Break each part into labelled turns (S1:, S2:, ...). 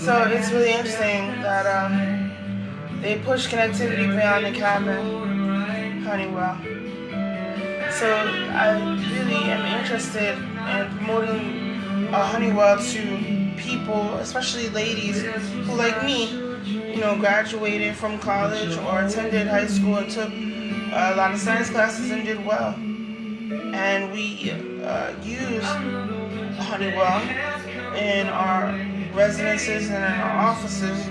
S1: So it's really interesting that they push connectivity beyond the cabin, Honeywell. So I really am interested in promoting Honeywell to people, especially ladies who, like me, graduated from college or attended high school and took a lot of science classes and did well. And we use Honeywell in our residences and in our offices.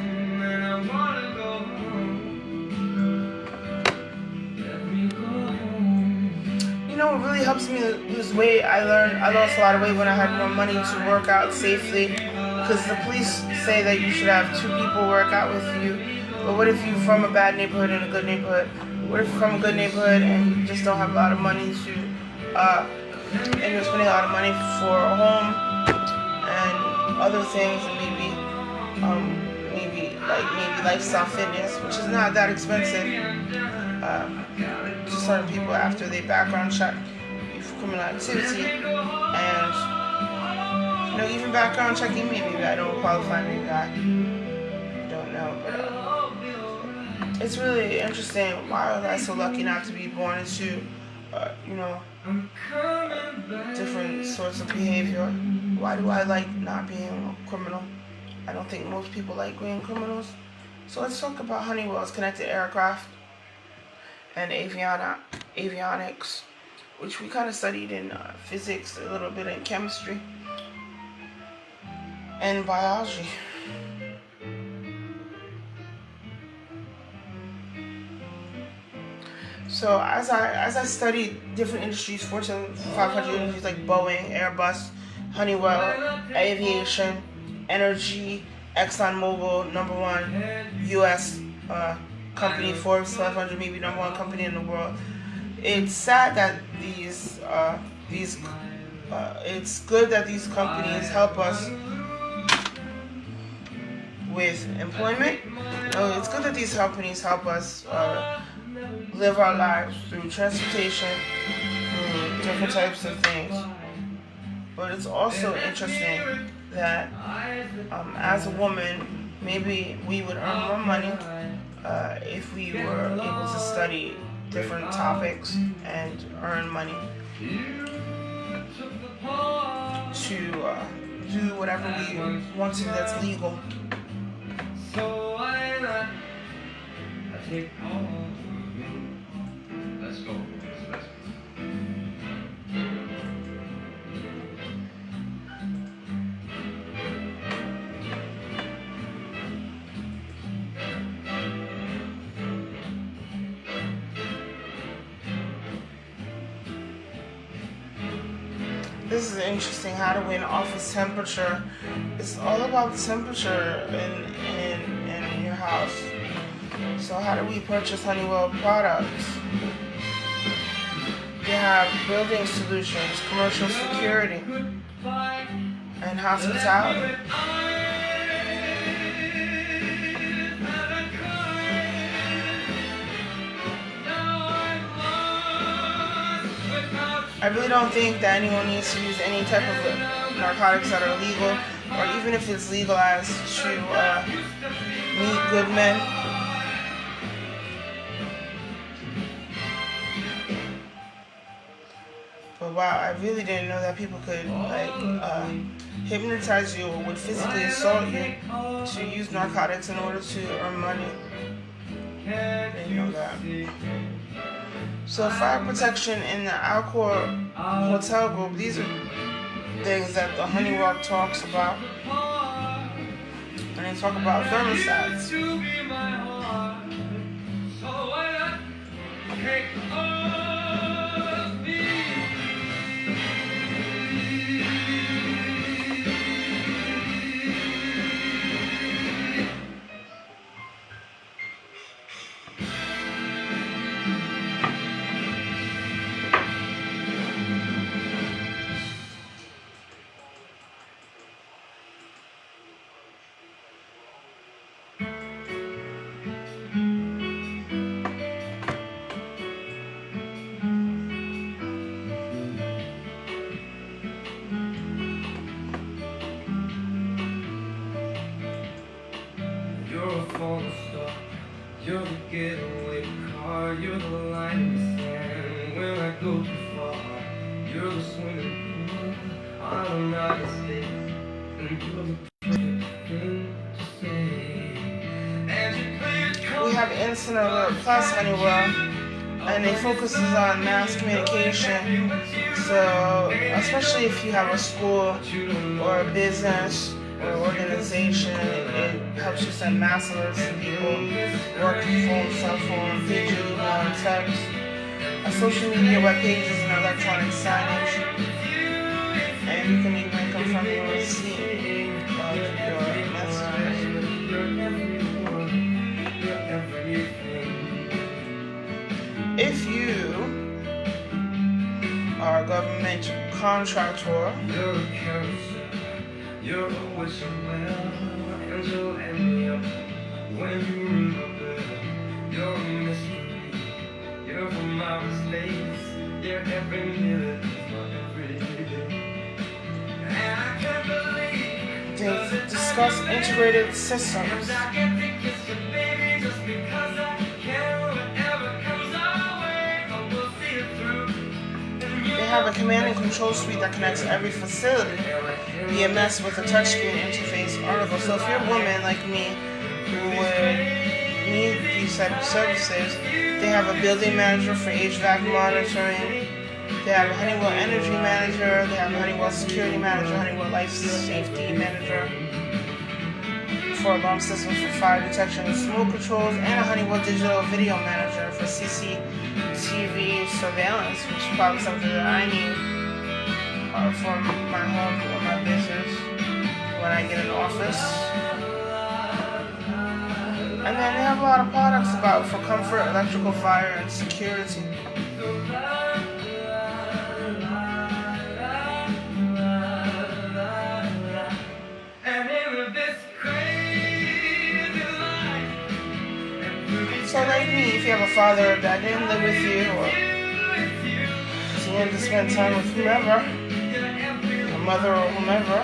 S1: It really helps me lose weight. I lost a lot of weight when I had more money to work out safely, because the police say that you should have two people work out with you. But what if you're from a bad neighborhood and a good neighborhood? What if you're from a good neighborhood and you just don't have a lot of money and you're spending a lot of money for a home and other things, and maybe lifestyle fitness, which is not that expensive. To certain people after they background check you for criminal activity, and even background checking me. Maybe I don't qualify. Maybe I don't know, but it's really interesting. Why was I so lucky not to be born into different sorts of behavior? Why do I like not being a criminal? I don't think most people like being criminals. So let's talk about Honeywell's connected aircraft and avionics, which we kind of studied in physics, a little bit in chemistry, and biology. So as I studied different industries, Fortune 500 industries like Boeing, Airbus, Honeywell, aviation, energy, ExxonMobil, #1 U.S. Company, Forbes 500, maybe #1 company in the world. It's sad that it's good that these companies help us with employment. It's good that these companies help us live our lives through transportation, through different types of things. But it's also interesting that as a woman, maybe we would earn more money if we were able to study different topics and earn money to do whatever we want to that's legal. So I take home. Let's go. This is interesting. How to win office temperature. It's all about temperature in your house. So how do we purchase Honeywell products? We have building solutions, commercial security, and hospitality. I really don't think that anyone needs to use any type of narcotics that are legal, or even if it's legalized, to meet good men. But wow, I really didn't know that people could hypnotize you or would physically assault you to use narcotics in order to earn money. I didn't know that. So fire protection in the Alcor Hotel Group, these are things that the Honeywell talks about. And they talk about thermostats.
S2: falling star. You're the getaway car. You're the line in the sand when I go too far. You're the swimming pool. I don't know how to stay. And you're the perfect thing to say. And you play it
S1: We have Instant Alert Plus Honeywell, and it focuses on mass communication. So, especially if you have a school or a business or organization, it helps you send mass alerts to people, work phone, cell phone, pager, email, and text, social media, web pages, and electronic signage. And you can even confirm your receipt of your messages. If you are a government contractor,
S2: you're a carousel, you're a whistle well, angel and me up when you ring the bell. You're a mystery, you're from outer space, you're every minute of every day. And I can't believe
S1: they discuss integrated systems.
S2: I get to kiss you, baby, just because I can. Whatever comes our way, I will see it through.
S1: They have a command and control suite that connects every facility, EMS with a touchscreen interface article. So if you're a woman like me who would need these type of services, they have a building manager for HVAC monitoring. They have a Honeywell Energy Manager. They have a Honeywell Security Manager, Honeywell Life Safety Manager for alarm systems for fire detection and smoke controls, and a Honeywell Digital Video Manager for CCTV surveillance, which is probably something that I need for my home or my business when I get an office. And then they have a lot of products for comfort, electrical, fire, and security. So like me, if you have a father that didn't live with you, or you had to spend time with whomever, a mother or whomever,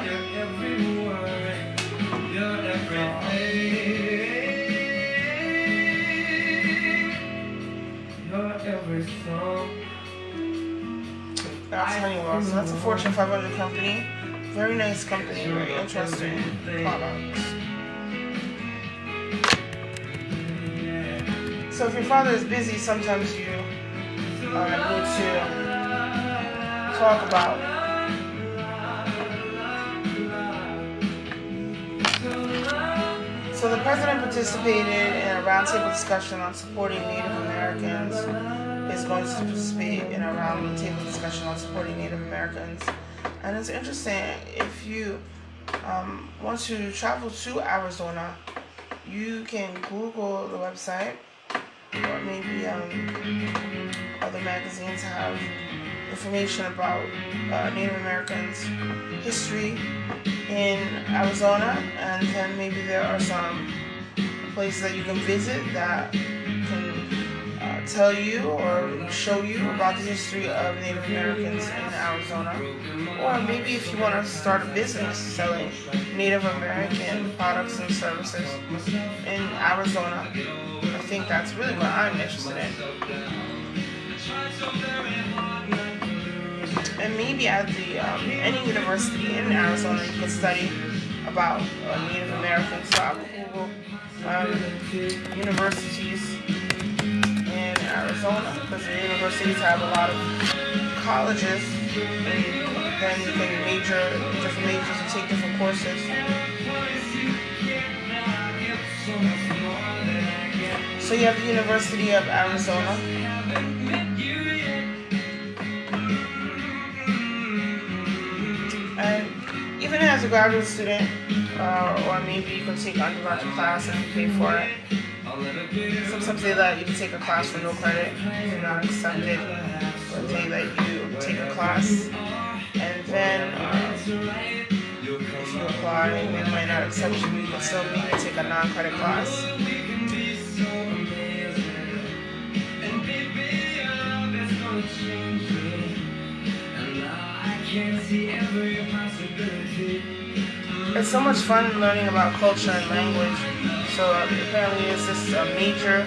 S1: that's Honeywell. So that's a Fortune 500 company. Very nice company, very interesting products. So if your father is busy, sometimes you need to talk about So the president participated in a roundtable discussion on supporting Native Americans. Is going to participate in a roundtable discussion on supporting Native Americans. And it's interesting, if you want to travel to Arizona, you can Google the website, or maybe other magazines have information about Native Americans' history in Arizona, and then maybe there are some places that you can visit that can tell you or show you about the history of Native Americans in Arizona. Or maybe if you want to start a business selling Native American products and services in Arizona, I think that's really what I'm interested in. And maybe at any university in Arizona you can study about Native Americans. So I will Google universities in Arizona, because the universities have a lot of colleges, and then you can major in different majors and take different courses. So you have the University of Arizona. And even as a graduate student, or maybe you can take an undergraduate class if you pay for it. Sometimes they let you take a class for no credit if you're not accepted, or they let you take a class, and then if you apply and they might not accept you, you can still maybe take a non-credit class. It's so much fun learning about culture and language. So apparently it's just a major.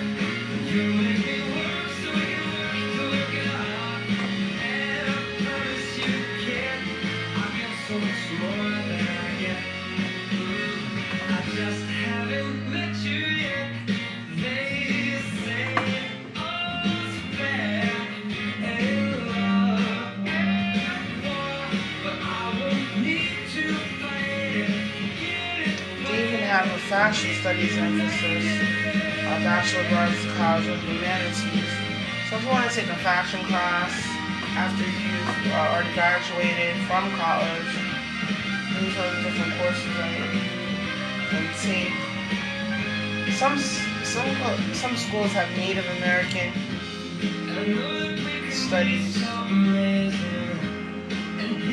S1: They even have a fashion studies emphasis, a Bachelor of Arts College of Humanities. So if you want to take a fashion class after you've already graduated from college, these are the different courses that you can take. Some schools have Native American studies.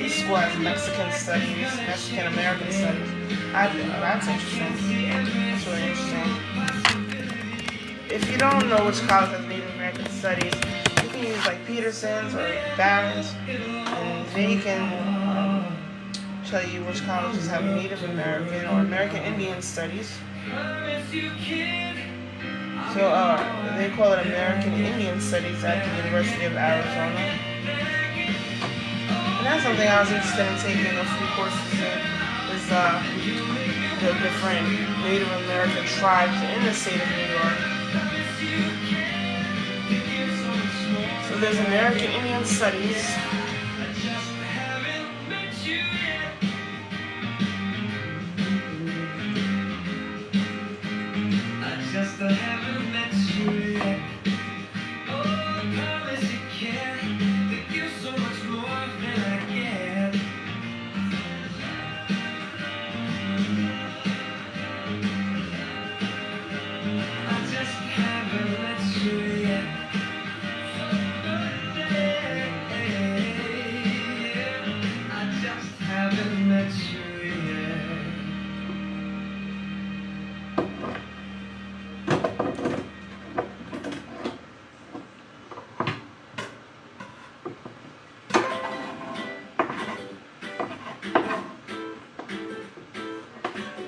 S1: This school has Mexican studies, Mexican American studies. That's interesting. That's really interesting. If you don't know which college has Native American studies, you can use like Peterson's or Barron's, and they can tell you which colleges have Native American or American Indian studies. So they call it American Indian Studies at the University of Arizona. And that's something I was interested in taking a few courses in, is the different Native American tribes in the state of New York. So there's American Indian Studies.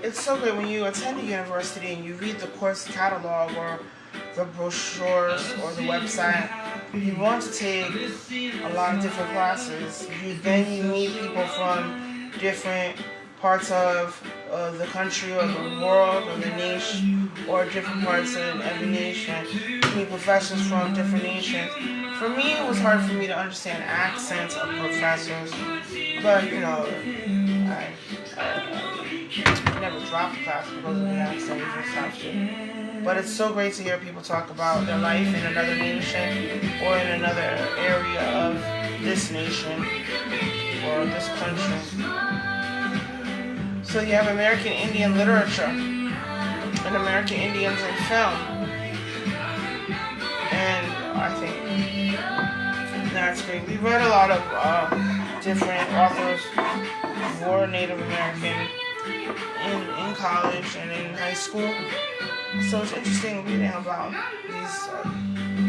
S1: It's so great when you attend a university and you read the course catalog or the brochures or the website. You want to take a lot of different classes. You meet people from different parts of the country or the world or the nation, or different parts of every nation. You meet professors from different nations. For me, it was hard for me to understand accents of professors, but I never dropped class because of the accent. You just have to. But it's so great to hear people talk about their life in another nation or in another area of this nation or this country. So you have American Indian literature and American Indians in film. And I think that's great. We read a lot of different authors who were Native American in college and in high school. So it's interesting reading about these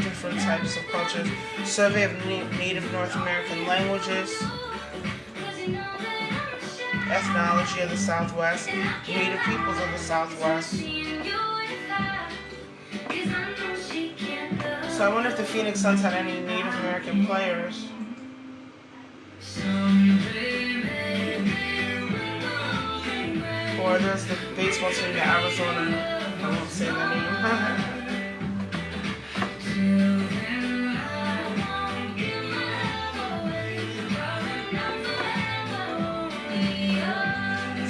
S1: different types of cultures. Survey of Native North American languages, ethnology of the Southwest, Native peoples of the Southwest. So I wonder if the Phoenix Suns had any Native American players. Or there's the baseball team in Arizona. I won't say the name.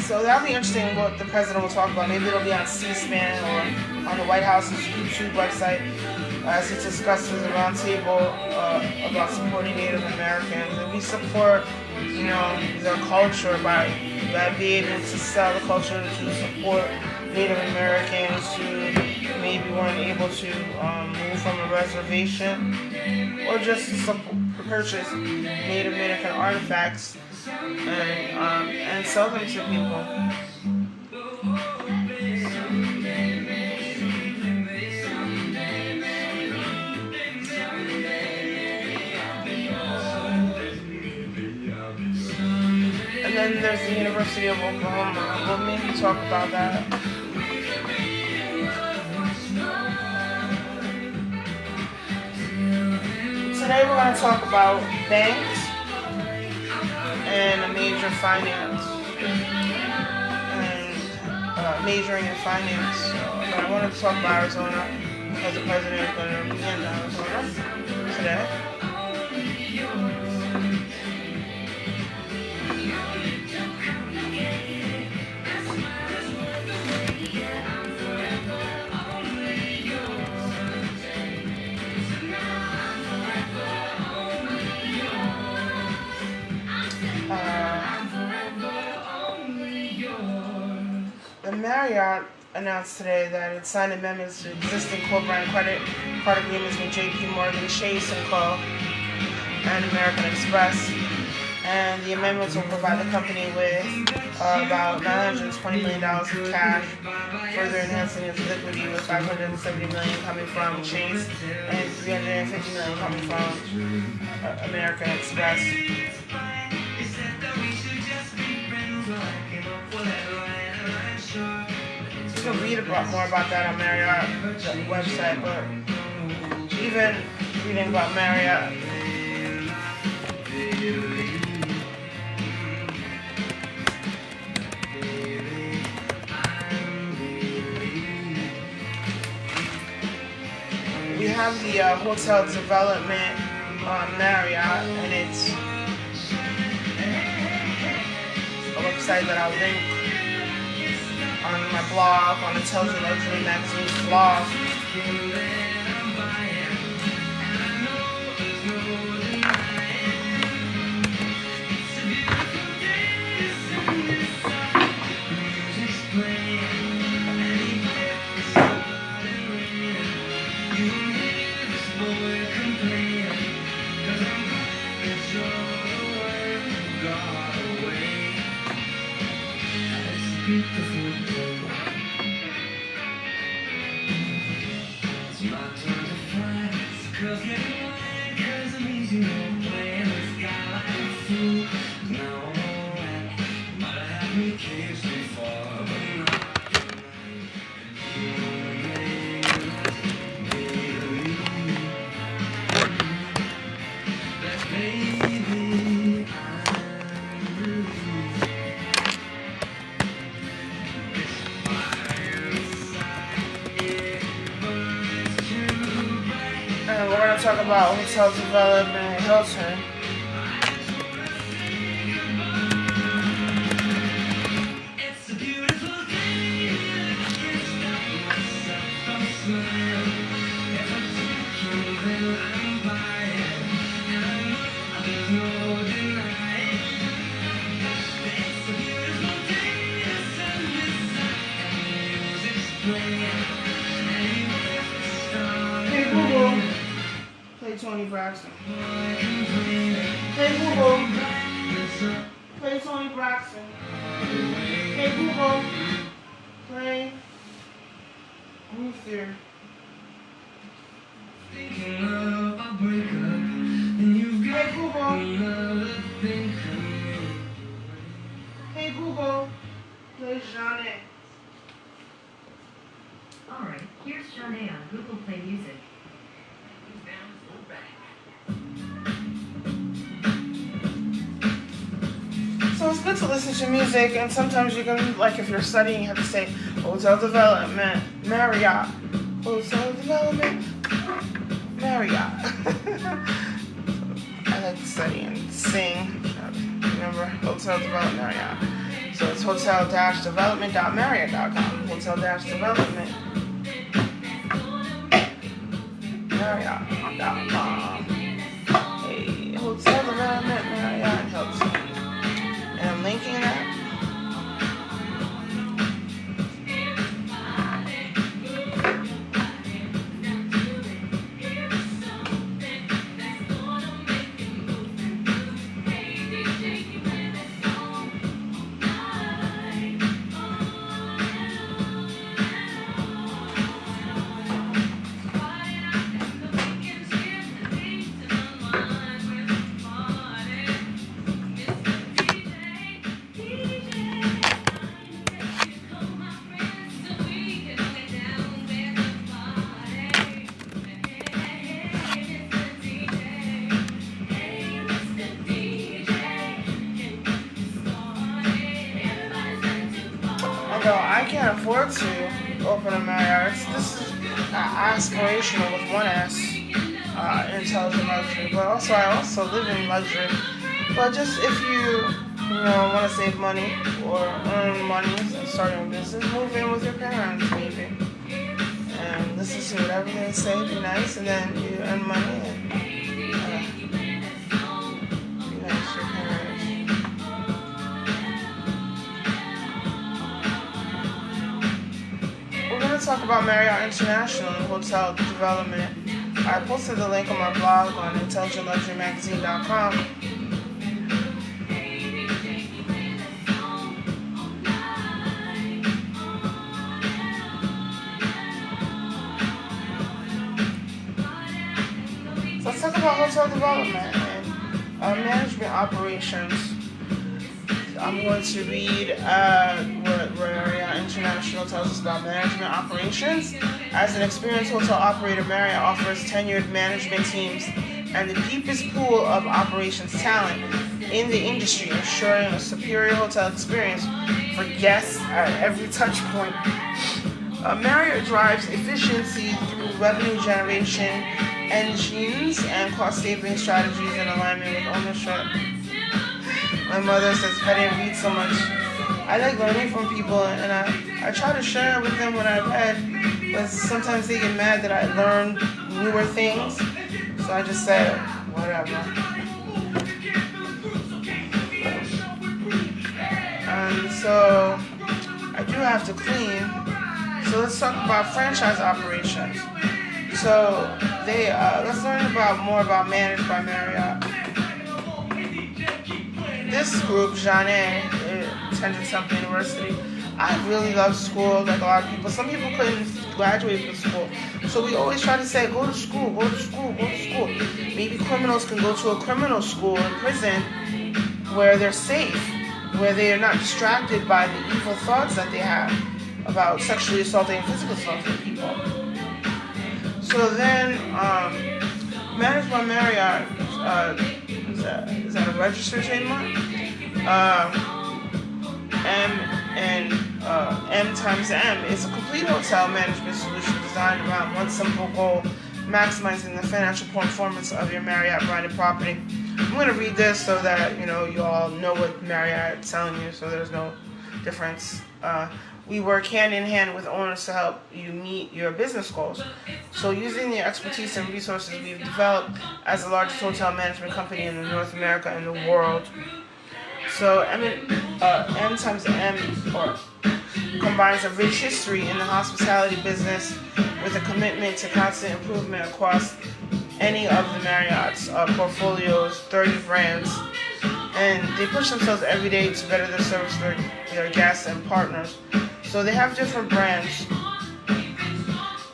S1: So that'll be interesting what the president will talk about. Maybe it'll be on C-SPAN or on the White House's YouTube website as he discusses a roundtable about supporting Native Americans. And we support, their culture by being able to sell the culture to support Native Americans who maybe weren't able to move from a reservation, or just to purchase Native American artifacts and sell them to people. And then is the University of Oklahoma. We'll maybe talk about that. Today we're going to talk about banks and a major finance and majoring in finance. So I wanted to talk about Arizona because the president is going to be in Arizona today. The Marriott announced today that it signed amendments to existing corporate and credit card agreements with J.P. Morgan Chase & Co. and American Express. And the amendments will provide the company with about $920 million in cash, further enhancing its liquidity with $570 million coming from Chase and $350 million coming from American Express. You can read more about that on Marriott website, but even reading about Marriott, we have the hotel development on Marriott, and it's a website that I'll link on my blog, on Intelligent Luxury Magazine's blog. And we're going to talk about hotel development in Hilton. Hey Google, play Tony Braxton. Hey Google, play Tony Braxton. Hey Google, play Luther. Hey Google, hey Google, play Jeanne.
S3: Alright, here's Jeanne on Google Play Music.
S1: So it's good to listen to music, and sometimes you can, like if you're studying, you have to say hotel development, Marriott, hotel development, Marriott. I like to study and sing. Remember, hotel development, Marriott. So it's hotel-development.marriott.com. Hotel-development Marriott.com. Hey, hotel development Marriott Hilton. And I'm linking that. I can't afford to open a Marriott. This is aspirational with one S, intelligent luxury. But also, I also live in luxury. But just if you know, want to save money or earn money and start your own business, move in with your parents maybe. And listen to whatever they say, be nice, and then you earn money and be nice to your parents. We're going to talk about Marriott International and hotel development. I posted the link on my blog on intelligentluxurymagazine.com. Let's talk about hotel development and management operations. I'm going to read what Marriott International tells us about management operations. As an experienced hotel operator, Marriott offers tenured management teams and the deepest pool of operations talent in the industry, ensuring a superior hotel experience for guests at every touch point. Marriott drives efficiency through revenue generation engines and cost-saving strategies in alignment with ownership. My mother says, I didn't read so much. I like learning from people, and I try to share with them what I read, but sometimes they get mad that I learned newer things, so I just say, whatever. And so, I do have to clean. So let's talk about franchise operations. So let's learn more about Managed by Marriott. This group, Jeanne, attended Temple University. I really love school, like a lot of people. Some people couldn't graduate from school. So we always try to say, go to school, go to school, go to school. Maybe criminals can go to a criminal school in prison where they're safe, where they are not distracted by the evil thoughts that they have about sexually assaulting and physically assaulting people. So then, Managed by Marriott, is that a registered trademark? M times M is a complete hotel management solution designed around one simple goal: maximizing the financial performance of your Marriott branded property. I'm going to read this so that you all know what Marriott is telling you, so there's no difference. We work hand in hand with owners to help you meet your business goals. So using the expertise and resources we've developed as the largest hotel management company in North America and the world. So M times M combines a rich history in the hospitality business with a commitment to constant improvement across any of the Marriott's portfolio's 30 brands. And they push themselves every day to better their service for their guests and partners. So they have different brands,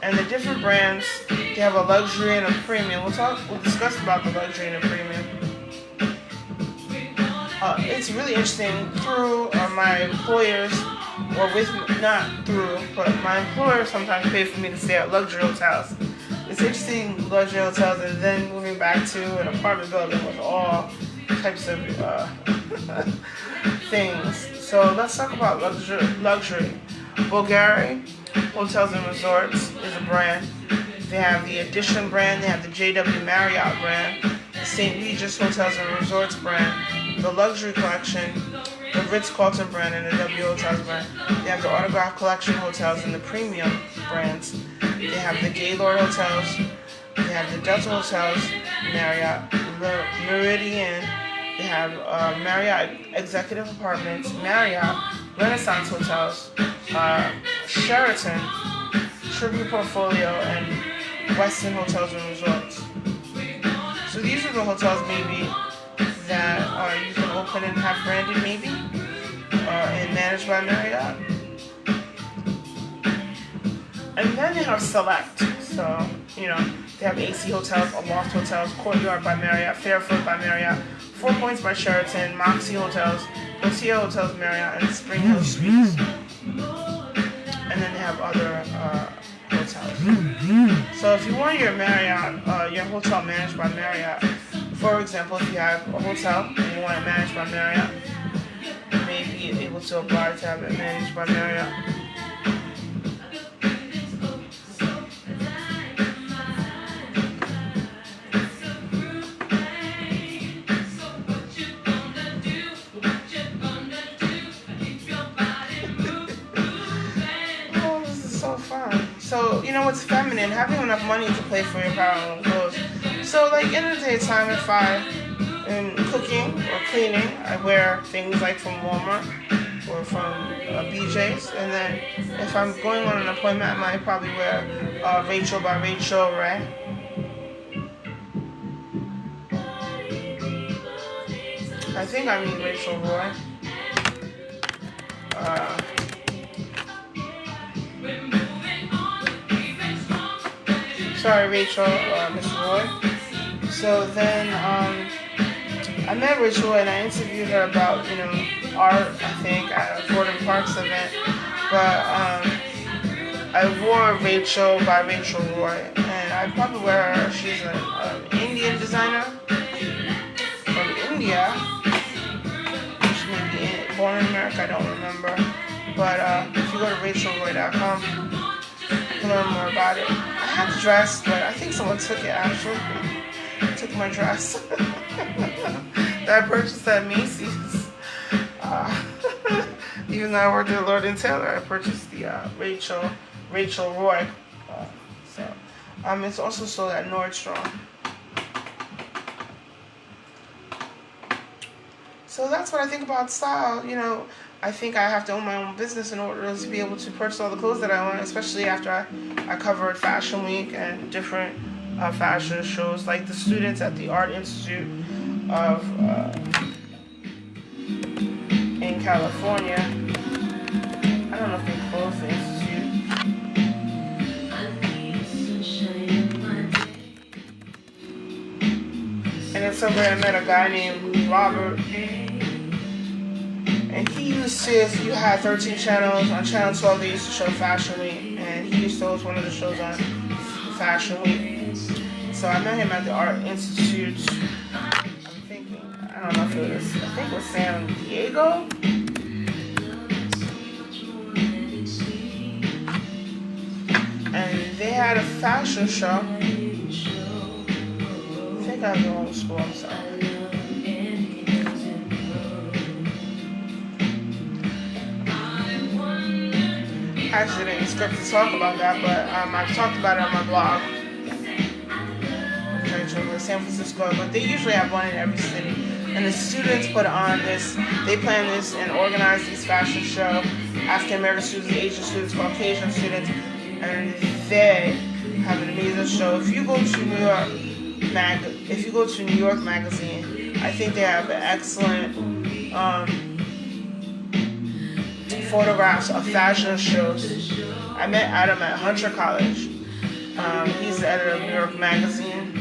S1: and the different brands, they have a luxury and a premium. We'll discuss about the luxury and the premium. It's really interesting through my employers, or not through, but my employer sometimes pay for me to stay at luxury hotels. It's interesting, luxury hotels, and then moving back to an apartment building with all types of things. So let's talk about luxury. Bulgari Hotels and Resorts is a brand. They have the Edition brand, they have the JW Marriott brand, the St. Regis Hotels and Resorts brand, the Luxury Collection, the Ritz-Carlton brand, and the W Hotels brand. They have the Autograph Collection Hotels and the Premium brands. They have the Gaylord Hotels, they have the Delta Hotels, Marriott, Meridian. They have Marriott Executive Apartments, Marriott, Renaissance Hotels, Sheraton, Tribute Portfolio, and Westin Hotels and Resorts. So these are the hotels maybe that you can open and have branded maybe, and Managed by Marriott. And then they have Select. So, they have AC Hotels, Aloft Hotels, Courtyard by Marriott, Fairfield by Marriott, Four Points by Sheraton, Moxie Hotels, Lucia Hotels Marriott, and Spring Hill Suites. And then they have other hotels. So if you want your Marriott, your hotel managed by Marriott, for example, if you have a hotel and you want it managed by Marriott, you may be able to apply to have it managed by Marriott. So, you know, it's feminine, having enough money to pay for your apparel and clothes. So, like, in the daytime, if I am cooking or cleaning, I wear things like from Walmart or from BJ's. And then if I'm going on an appointment, I might probably wear Rachel by Rachel Ray. I think I mean Rachel Roy. Sorry, Rachel, Miss Roy. So then I met Rachel and I interviewed her about, you know, art, I think, at a Gordon Parks event. But I wore Rachel by Rachel Roy, and I probably wear her. She's an Indian designer from India. She may be born in America, I don't remember. But if you go to rachelroy.com, you can learn more about it. I had the dress, but I think someone took it actually. Took my dress that I purchased at Macy's. Even though I worked at Lord & Taylor, I purchased the Rachel Roy. It's also sold at Nordstrom. So that's what I think about style. You know, I think I have to own my own business in order to be able to purchase all the clothes that I want, especially after I covered Fashion Week and different fashion shows, like the students at the Art Institute of in California. I don't know if they closed the institute. And then somewhere I met a guy named Robert. And he used to, if you had 13 channels, on Channel 12 they used to show Fashion Week. And he used to host one of the shows on Fashion Week. So I met him at the Art Institute. I'm thinking, I don't know if it was, I think it was San Diego. And they had a fashion show. I think I was the wrong school, I'm sorry. I actually didn't script to talk about that, but I've talked about it on my blog. San Francisco, but they usually have one in every city. And the students put on this, they plan this and organize these fashion show. African American students, Asian students, Caucasian students, and they have an amazing show. If you go to New York Magazine, I think they have excellent photographs of fashion shows. I met Adam at Hunter College. He's the editor of New York Magazine.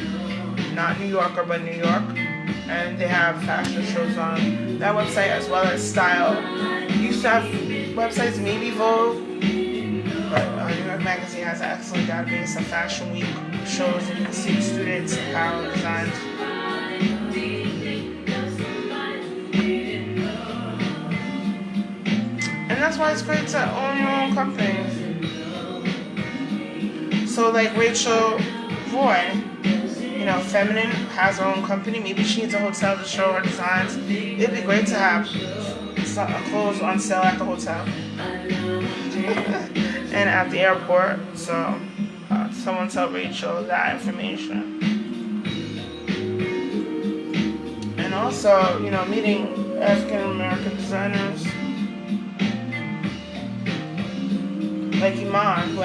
S1: Not New Yorker, but New York. And they have fashion shows on that website as well as Style. Used to have websites, maybe Vogue, but New York Magazine has an excellent database of Fashion Week shows, and you can see the students' apparel designs. And that's why it's great to own your own company. So like Rachel Roy, you know, feminine, has her own company. Maybe she needs a hotel to show her designs. It'd be great to have clothes on sale at the hotel and at the airport. So someone tell Rachel that information. And also, you know, meeting African American designers like Iman,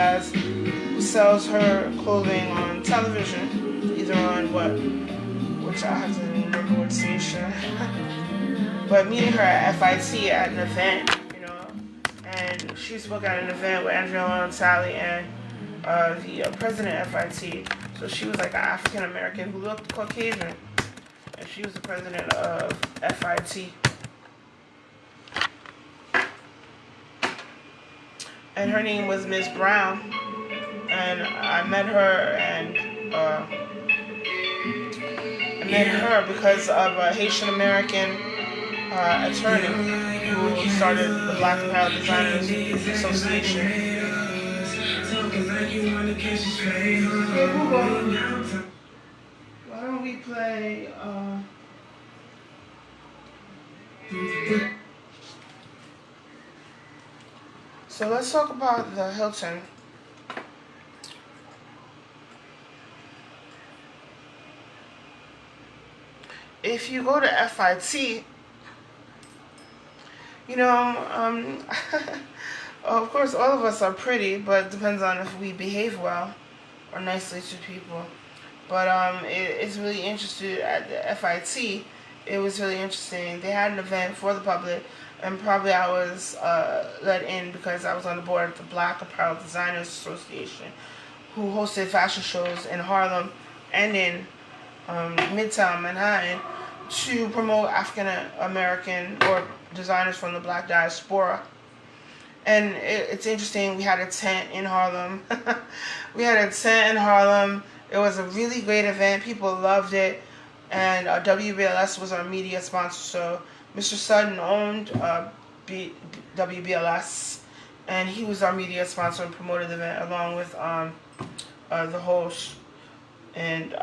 S1: who sells her clothing on television. Either on which I have to remember what station. But meeting her at FIT at an event, you know, and she spoke at an event with Andrea Lansally and the president of FIT. So she was like an African American who looked Caucasian, and she was the president of FIT. And her name was Miss Brown, and I met her because of a Haitian American attorney who started the Black Apparel Designers Association. Hey Google, why don't we play so let's talk about the Hilton. if you go to FIT, you know, of course, all of us are pretty, but it depends on if we behave well or nicely to people. But it's really interesting at the FIT. It was really interesting. They had an event for the public, and probably I was let in because I was on the board of the Black Apparel Designers Association, who hosted fashion shows in Harlem and in Midtown Manhattan to promote African American or designers from the Black diaspora. And it's interesting. We had a tent in Harlem. It was a really great event. People loved it. And WBLS was our media sponsor. So Mr. Sutton owned WBLS. And he was our media sponsor and promoted the event along with the host. And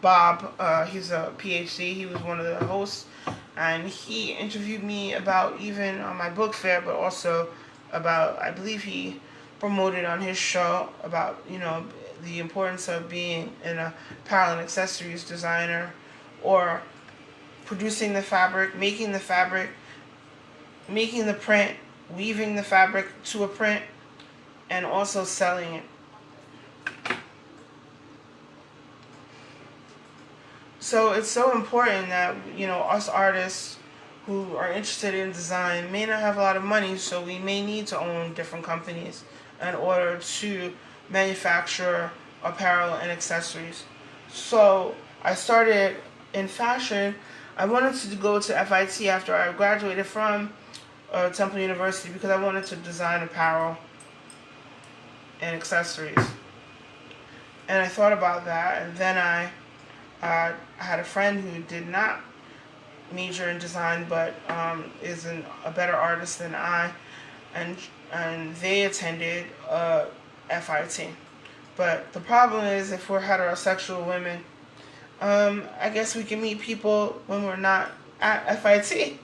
S1: Bob, he's a PhD. He was one of the hosts. And he interviewed me about even on my book fair, but also about, I believe he promoted on his show about, you know, the importance of being an apparel and accessories designer, or producing the fabric, making the print, weaving the fabric to a print, and also selling it. So it's so important that, you know, us artists who are interested in design may not have a lot of money, so we may need to own different companies in order to manufacture apparel and accessories. So I started in fashion. I wanted to go to FIT after I graduated from Temple University because I wanted to design apparel and accessories. And I thought about that, and then I had a friend who did not major in design, but is a better artist than I, and they attended FIT. But the problem is, if we're heterosexual women, I guess we can meet people when we're not at FIT.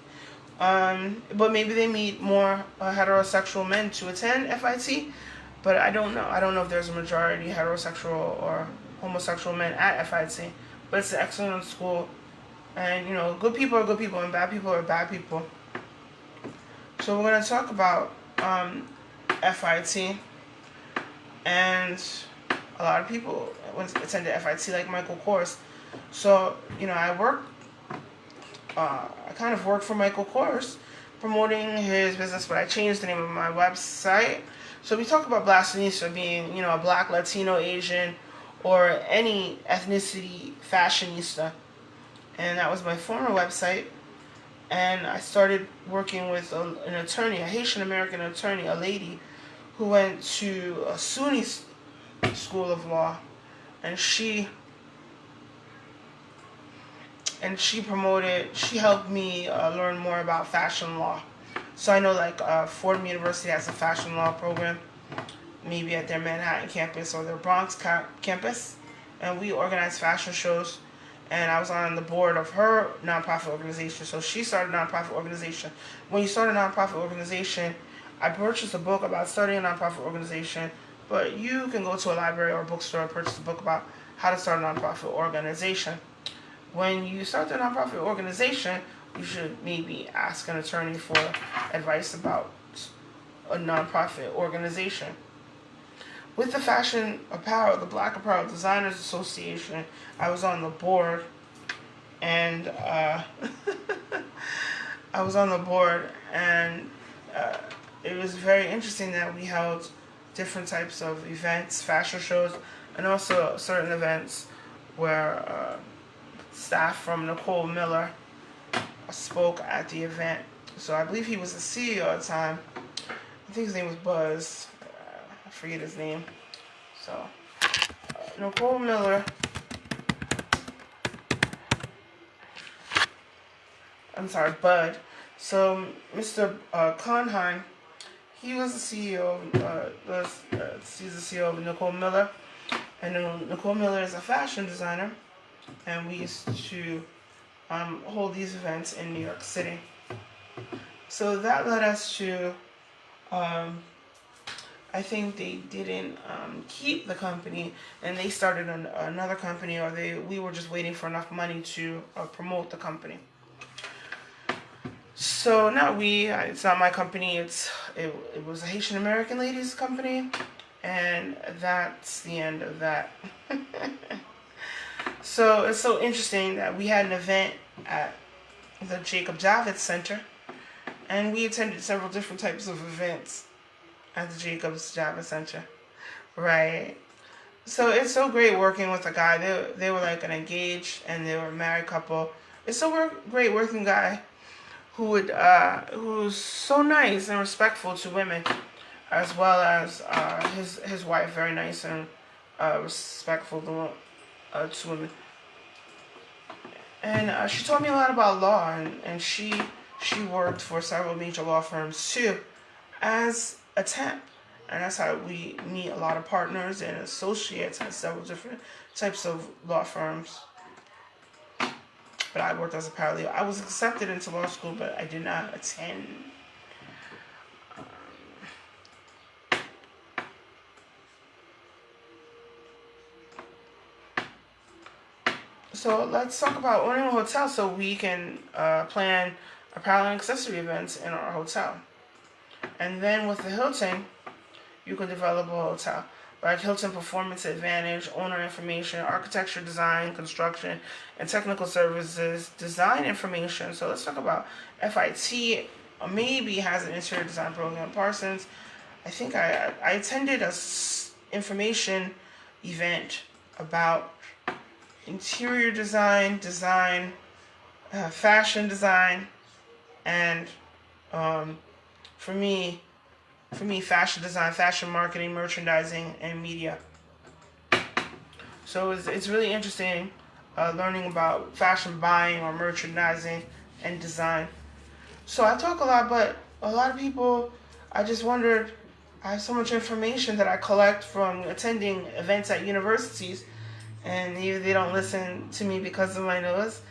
S1: But maybe they meet more heterosexual men to attend FIT. But I don't know. I don't know if there's a majority heterosexual or homosexual men at FIT. But it's an excellent school. And, you know, good people are good people and bad people are bad people. So we're going to talk about FIT. And a lot of people attended FIT, like Michael Kors. So, you know, I kind of work for Michael Kors, promoting his business, but I changed the name of my website. So we talk about Blastonista being, you know, a Black, Latino, Asian, or any ethnicity fashionista. And that was my former website. And I started working with an attorney, a Haitian American attorney, a lady who went to a SUNY school of law, and she helped me learn more about fashion law. So I know, like, Fordham University has a fashion law program, maybe at their Manhattan campus or their Bronx campus, and we organize fashion shows. And I was on the board of her nonprofit organization. So she started a nonprofit organization. When you start a nonprofit organization, I purchased a book about starting a nonprofit organization, but you can go to a library or a bookstore and purchase a book about how to start a nonprofit organization. When you start the nonprofit organization, you should maybe ask an attorney for advice about a nonprofit organization. With the Fashion Apparel, the Black Apparel Designers Association, I was on the board, and it was very interesting that we held different types of events, fashion shows, and also certain events where staff from Nicole Miller spoke at the event. So I believe he was the CEO at the time. I think his name was Buzz. I forget his name. So Nicole Miller. I'm sorry, Bud. So Mr. Conheim, he was the CEO. He's the CEO of Nicole Miller, and Nicole Miller is a fashion designer, and we used to hold these events in New York City. So that led us to I think they didn't keep the company, and they started another company, or we were just waiting for enough money to promote the company. So not we. It's not my company. It was a Haitian American ladies company, and that's the end of that. So it's so interesting that we had an event at the Jacob Javits Center, and we attended several different types of events at the Jacobs Javits Center. Right. So it's so great working with a guy. They were like an engaged and they were a married couple. It's so great working guy who's so nice and respectful to women, as well as his wife, very nice and respectful to women. And she taught me a lot about law, and she worked for several major law firms too, as a temp. And that's how we meet a lot of partners and associates at several different types of law firms. But I worked as a paralegal. I was accepted into law school, but I did not attend. So let's talk about owning a hotel so we can plan apparel and accessory events in our hotel. And then with the Hilton, you can develop a hotel. Like Hilton Performance Advantage, owner information, architecture, design, construction, and technical services, design information. So let's talk about FIT. Maybe has an interior design program. Parsons, I think I attended a information event about interior design, fashion design, and for me, fashion design, fashion marketing, merchandising, and media. So it's really interesting learning about fashion buying or merchandising and design. So I talk a lot, but a lot of people, I just wondered, I have so much information that I collect from attending events at universities, and maybe they don't listen to me because of my nose.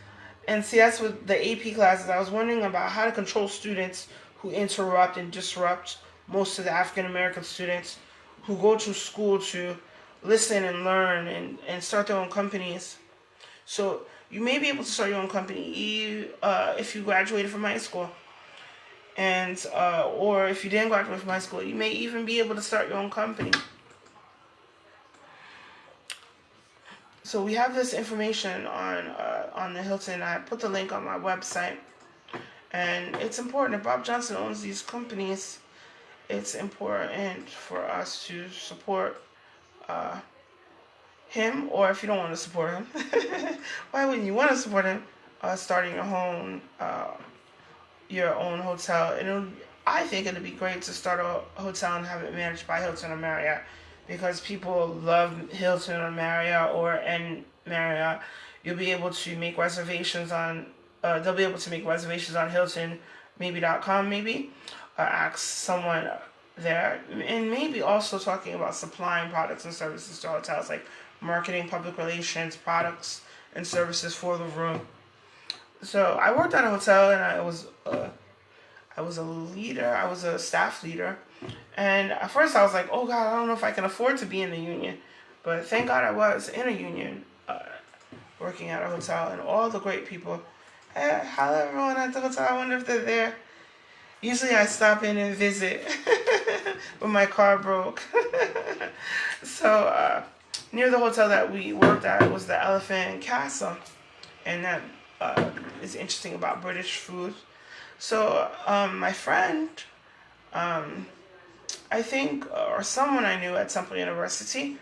S1: And see, that's with the AP classes. I was wondering about how to control students who interrupt and disrupt most of the African American students who go to school to listen and learn and start their own companies. So you may be able to start your own company if you graduated from high school. And or if you didn't graduate from high school, you may even be able to start your own company. So we have this information on the Hilton. I put the link on my website. And it's important. If Bob Johnson owns these companies, it's important for us to support him. Or if you don't want to support him, why wouldn't you want to support him? Starting your own hotel. And I think it'd be great to start a hotel and have it managed by Hilton or Marriott, because people love Hilton or Marriott and Marriott. You'll be able to make reservations on. They'll be able to make reservations on HiltonMaybe.com, maybe. Ask someone there. And maybe also talking about supplying products and services to hotels, like marketing, public relations, products and services for the room. So I worked at a hotel, and I was a leader. I was a staff leader. And at first I was like, oh God, I don't know if I can afford to be in the union. But thank God I was in a union working at a hotel, and all the great people. Hello everyone at the hotel. I wonder if they're there. Usually I stop in and visit, but my car broke. So near the hotel that we worked at was the Elephant Castle, and that is interesting about British food. So my friend, I think, or someone I knew at Temple University,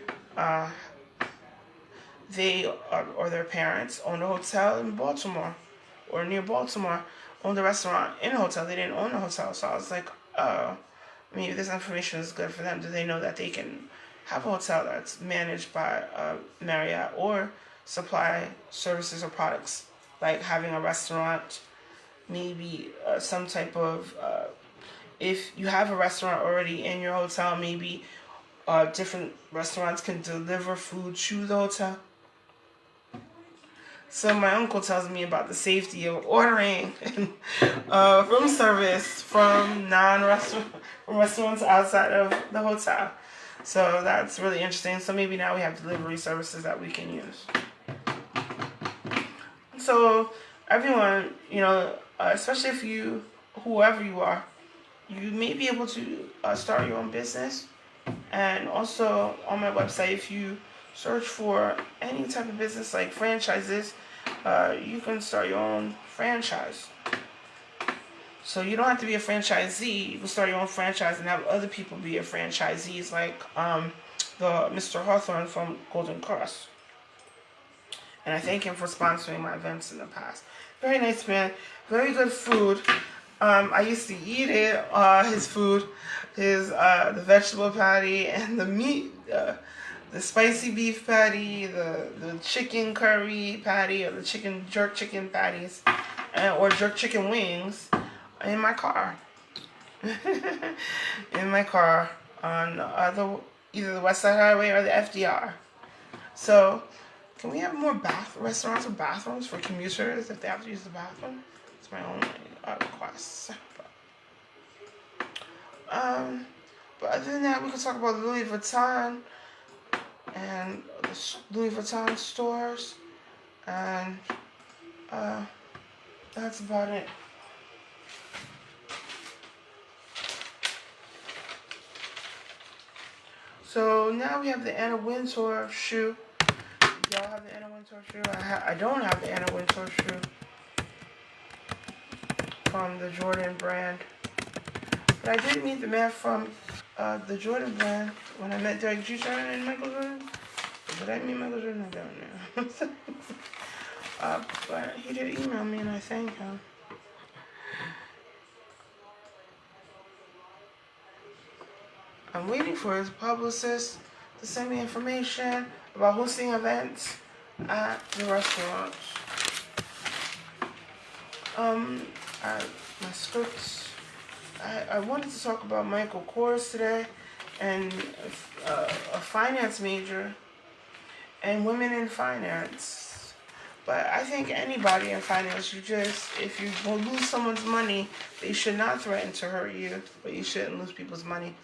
S1: they or their parents owned a hotel in Baltimore, or near Baltimore, owned a restaurant in a hotel. They didn't own a hotel. So I was like, oh, maybe this information is good for them. Do they know that they can have a hotel that's managed by Marriott, or supply services or products, like having a restaurant, maybe some type of, if you have a restaurant already in your hotel, maybe different restaurants can deliver food to the hotel. So my uncle tells me about the safety of ordering room service from restaurants outside of the hotel. So that's really interesting. So maybe now we have delivery services that we can use. So everyone, especially if whoever you are, you may be able to start your own business. And also on my website, if you search for any type of business like franchises, you can start your own franchise. So you don't have to be a franchisee. You can start your own franchise and have other people be your franchisees, like the Mr. Hawthorne from Golden Cross. And I thank him for sponsoring my events in the past. Very nice man. Very good food. I used to eat it, his food, the vegetable patty and the meat, the spicy beef patty, the chicken curry patty, or the jerk chicken patties, or jerk chicken wings in my car. In my car on either the West Side Highway or the FDR. So, can we have more restaurants with bathrooms for commuters if they have to use the bathroom? It's my only request. But other than that, we could talk about Louis Vuitton and the Louis Vuitton stores, and that's about it. So now we have the Anna Wintour shoe. Y'all have the Anna Wintour shoe? I don't have the Anna Wintour shoe from the Jordan brand. But I did meet the man from the Jordan brand when I met Derek G. Jordan and Michael Jordan. Did I meet Michael Jordan? I don't know. But he did email me and I thank him. I'm waiting for his publicist to send me information about hosting events at the restaurant. My scripts. I wanted to talk about Michael Kors today and a finance major and women in finance. But I think anybody in finance, if you lose someone's money, they should not threaten to hurt you, but you shouldn't lose people's money.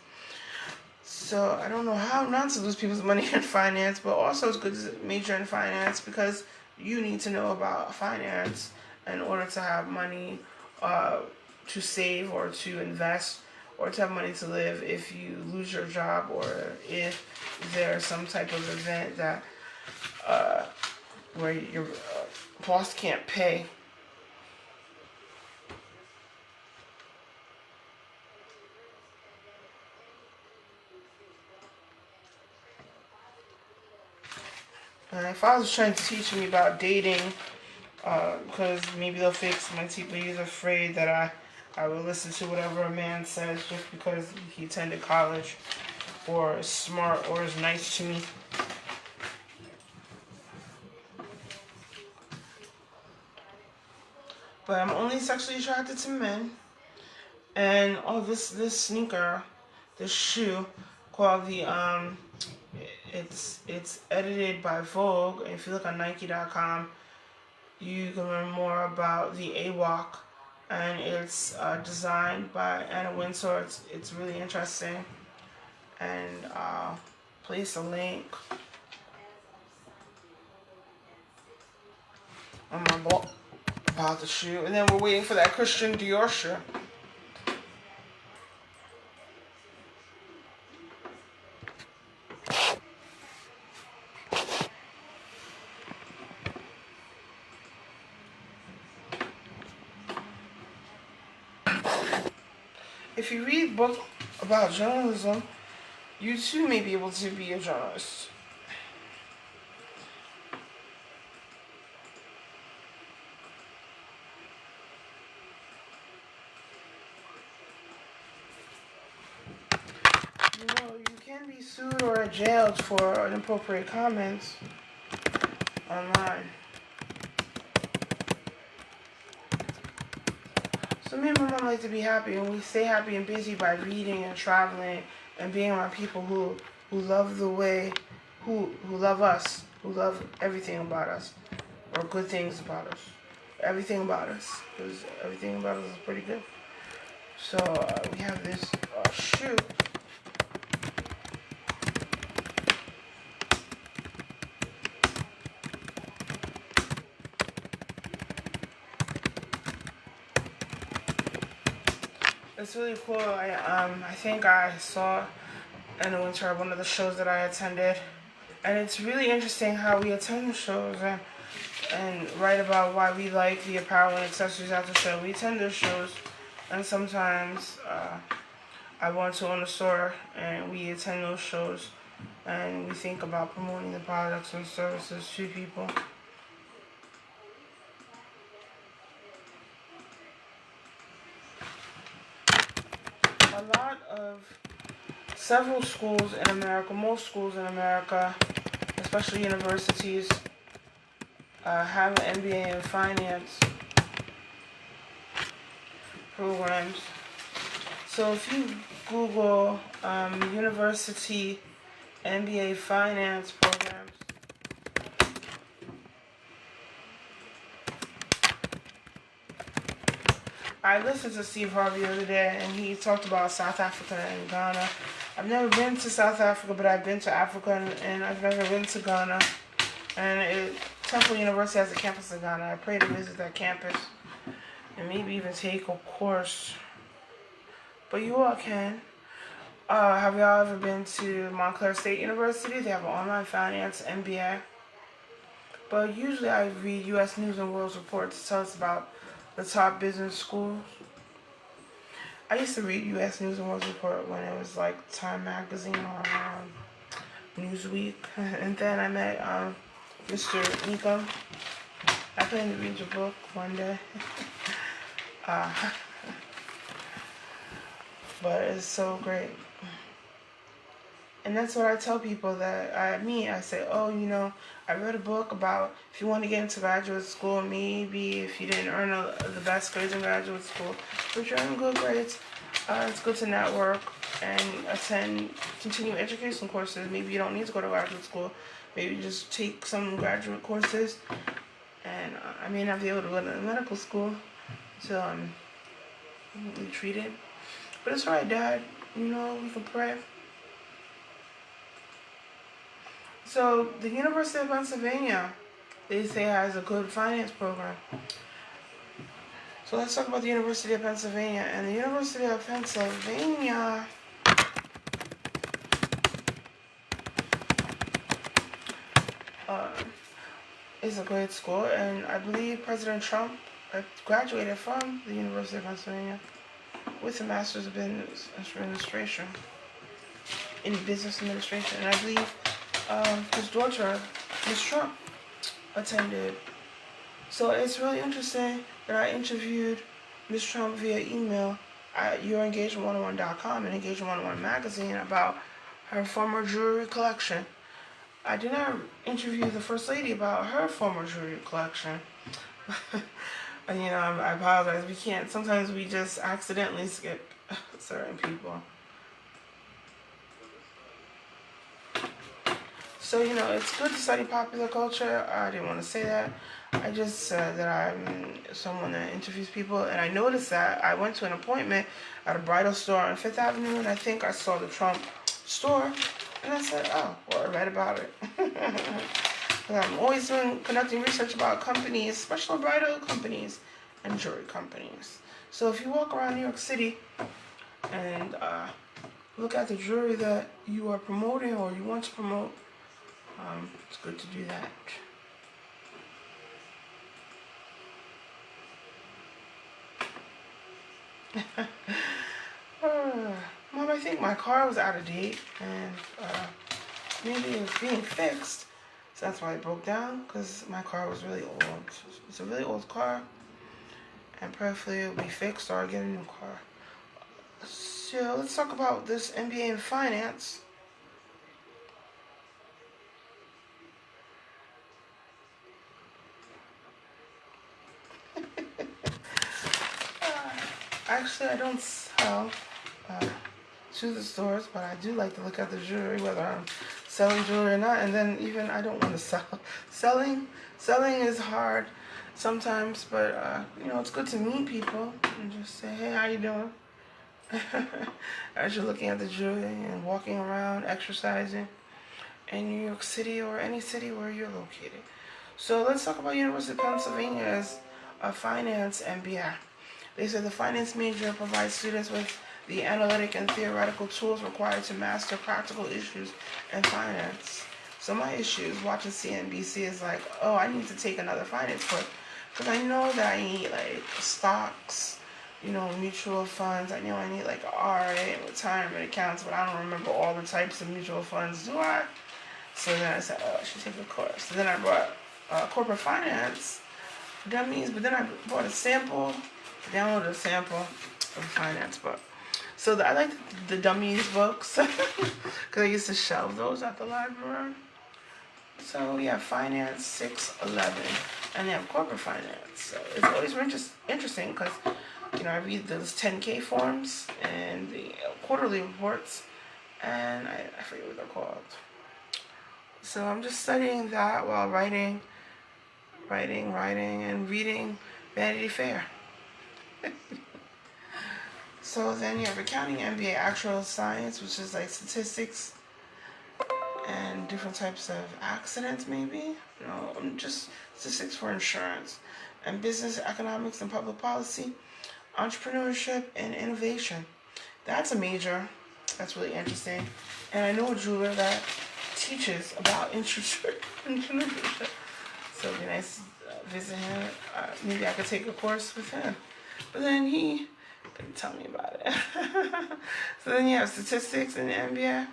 S1: So I don't know how not to lose people's money in finance, but also it's good to major in finance because you need to know about finance in order to have money to save or to invest or to have money to live if you lose your job or if there's some type of event that where your boss can't pay. My father's trying to teach me about dating because maybe they'll fix my teeth, but he's afraid that I will listen to whatever a man says just because he attended college or is smart or is nice to me. But I'm only sexually attracted to men. And this sneaker, this shoe called the it's edited by Vogue. And if you look on Nike.com, you can learn more about the AWOC, and it's designed by Anna Wintour. It's really interesting, and I'll place a link on my blog about the shoe. And then we're waiting for that Christian Dior shoe. If you read books about journalism, you too may be able to be a journalist. You can be sued or jailed for inappropriate comments online. So me and my mom like to be happy, and we stay happy and busy by reading and traveling and being around people who love the way, who love us, who love everything about us. or good things about us. Everything about us, because everything about us is pretty good. So we have this shoe. It's really cool. I think I saw in the winter one of the shows that I attended, and it's really interesting how we attend the shows and write about why we like the apparel and accessories at the show. We attend the shows, and sometimes I want to own a store, and we attend those shows, and we think about promoting the products and services to people. A lot of several schools in America, most schools in America, especially universities, have an MBA in finance programs. So if you Google university MBA finance programs, I listened to Steve Harvey the other day, and he talked about South Africa and Ghana. I've never been to South Africa, but I've been to Africa, and I've never been to Ghana. And Temple University has a campus in Ghana. I pray to visit that campus and maybe even take a course. But you all can. Have y'all ever been to Montclair State University? They have an online finance MBA. But usually I read U.S. News and World Report to tell us about the top business schools. I used to read U.S. News and World Report when it was like Time Magazine or Newsweek. And then I met Mr. Ecom. I plan to read your book one day. But it's so great. And that's what I tell people that I say, oh, I read a book about if you want to get into graduate school, maybe if you didn't earn the best grades in graduate school, but you're in good grades, it's good to network and attend continuing education courses. Maybe you don't need to go to graduate school. Maybe just take some graduate courses. And I may not be able to go to medical school until I'm treated. But it's alright, Dad. We can pray. So the University of Pennsylvania, they say, has a good finance program. So let's talk about the University of Pennsylvania. And the University of Pennsylvania is a great school, and I believe President Trump graduated from the University of Pennsylvania with a Master's of Business Administration in Business Administration, and I believe his daughter, Ms. Trump, attended. So it's really interesting that I interviewed Ms. Trump via email at YourEngagement101.com and Engagement 101 magazine about her former jewelry collection. I did not interview the First Lady about her former jewelry collection. I apologize. We can't. Sometimes we just accidentally skip certain people. So, it's good to study popular culture. I didn't want to say that. I just said that I'm someone that interviews people. And I noticed that I went to an appointment at a bridal store on 5th Avenue, and I think I saw the Trump store. And I said, oh, well, I read about it. I'm always conducting research about companies, especially bridal companies and jewelry companies. So if you walk around New York City and look at the jewelry that you are promoting or you want to promote, it's good to do that. Mom, I think my car was out of date, and maybe it was being fixed. So that's why it broke down, because my car was really old. It's a really old car, and preferably it will be fixed or I'll get a new car. So let's talk about this MBA in finance. Actually, I don't sell to to the stores, but I do like to look at the jewelry, whether I'm selling jewelry or not. And then even I don't want to sell. Selling is hard sometimes, but it's good to meet people and just say, hey, how you doing? As you're looking at the jewelry and walking around, exercising in New York City or any city where you're located. So let's talk about University of Pennsylvania's finance MBA. They said the finance major provides students with the analytic and theoretical tools required to master practical issues in finance. So my issues watching CNBC is like, oh, I need to take another finance course because I know that I need like stocks, mutual funds. I know I need like RA and retirement accounts, but I don't remember all the types of mutual funds, do I? So then I said, oh, I should take a course. So then I brought corporate finance dummies, but then I bought a sample, downloaded a sample of a finance book. So I like the dummies books because I used to shelve those at the library. So we have Finance 611, and they have corporate finance. So it's always interesting because I read those 10K forms and the quarterly reports, and I forget what they're called. So I'm just studying that while writing, and reading Vanity Fair. So then you have accounting, MBA, actual science, which is like statistics and different types of accidents, maybe. Just statistics for insurance, and business economics and public policy, entrepreneurship and innovation. That's a major. That's really interesting. And I know a jeweler that teaches about entrepreneurship. So it'd be nice to visit him. Maybe I could take a course with him. But then he didn't tell me about it. So then you have statistics in the MBA.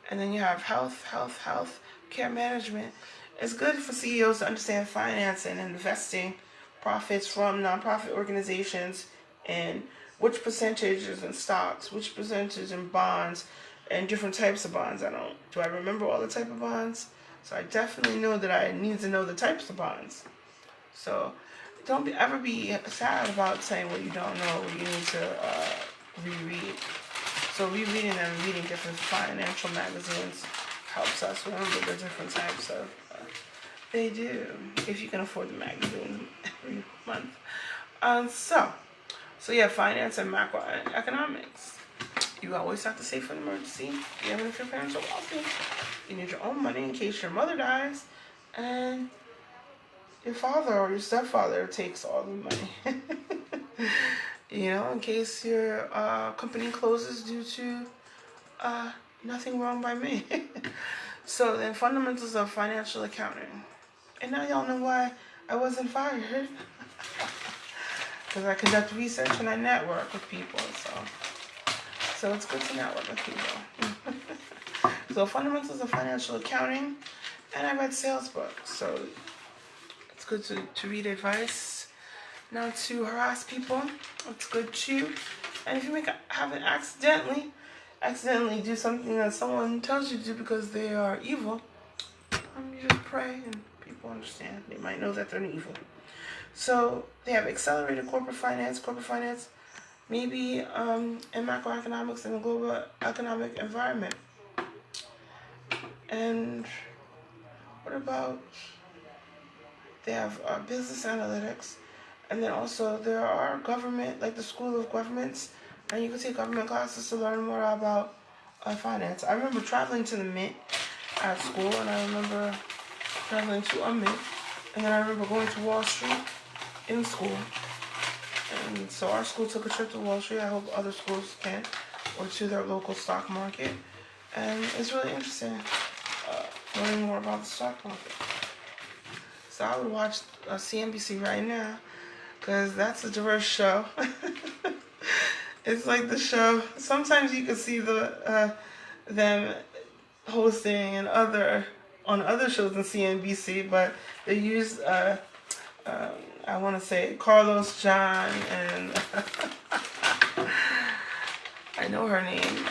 S1: And then you have health care management. It's good for CEOs to understand finance and investing profits from nonprofit organizations and which percentage is in stocks, which percentage in bonds, and different types of bonds. Do I remember all the type of bonds? So I definitely know that I need to know the types of bonds. So don't ever be sad about saying what you don't know. You need to reread. So rereading and reading different financial magazines helps us remember the different types of they do, if you can afford the magazine every month. So yeah, finance and macroeconomics. You always have to save for an emergency, even if your parents are wealthy. You need your own money in case your mother dies and your father or your stepfather takes all the money. In case your company closes due to nothing wrong by me. So then fundamentals of financial accounting. And now y'all know why I wasn't fired. Because I conduct research and I network with people. So it's good to network with people. So fundamentals of financial accounting. And I read sales books. So it's good to read advice. Not to harass people. It's good too. And if you accidentally do something that someone tells you to do because they are evil, you just pray and people understand. They might know that they're evil. So they have accelerated corporate finance, maybe in macroeconomics and the global economic environment. And what about, they have business analytics. And then also there are government, like the School of Governments, and you can take government classes to learn more about finance. I remember traveling to the Mint at school, and I remember traveling to a Mint, and then I remember going to Wall Street in school. And so our school took a trip to Wall Street. I hope other schools can, or to their local stock market. And it's really interesting learning more about the stock market. So I would watch CNBC right now, because that's a diverse show. It's like the show. Sometimes you can see them hosting and on other shows in CNBC, but they use I want to say Carlos John and I know her name.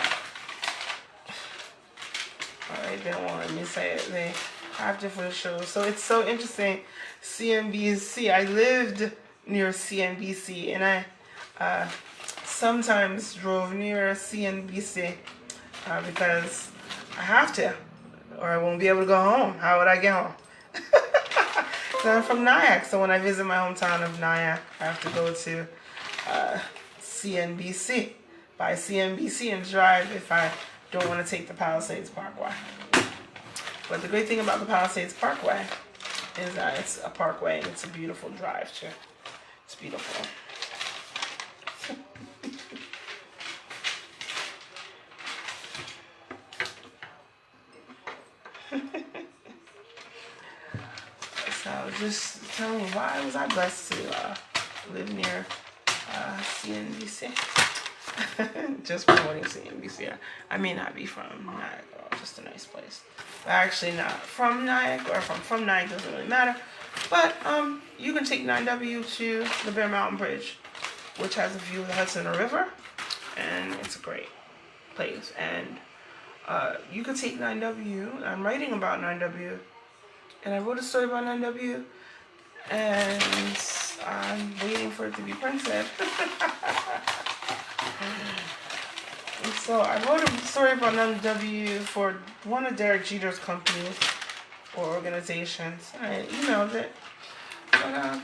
S1: They don't want me to say it. They have different shows, so it's so interesting. CNBC. I lived near CNBC, and I sometimes drove near CNBC because I have to, or I won't be able to go home. How would I get home? So I'm from Nyack, so when I visit my hometown of Nyack, I have to go to CNBC, buy CNBC and drive if I don't want to take the Palisades Parkway. But the great thing about the Palisades Parkway is that it's a parkway and it's a beautiful drive too. It's beautiful. So just tell me, why was I blessed to live near CNBC? Just promoting CNBC. I may not be from Nyack, just a nice place. But actually not from Nyack, or if I'm from Nyack, doesn't really matter. But you can take 9W to the Bear Mountain Bridge, which has a view of the Hudson River, and it's a great place. And you could take 9W. I'm writing about 9W, and I wrote a story about 9W, and I'm waiting for it to be printed. And so I wrote a story about 9W for one of Derek Jeter's companies or organizations. I emailed it, but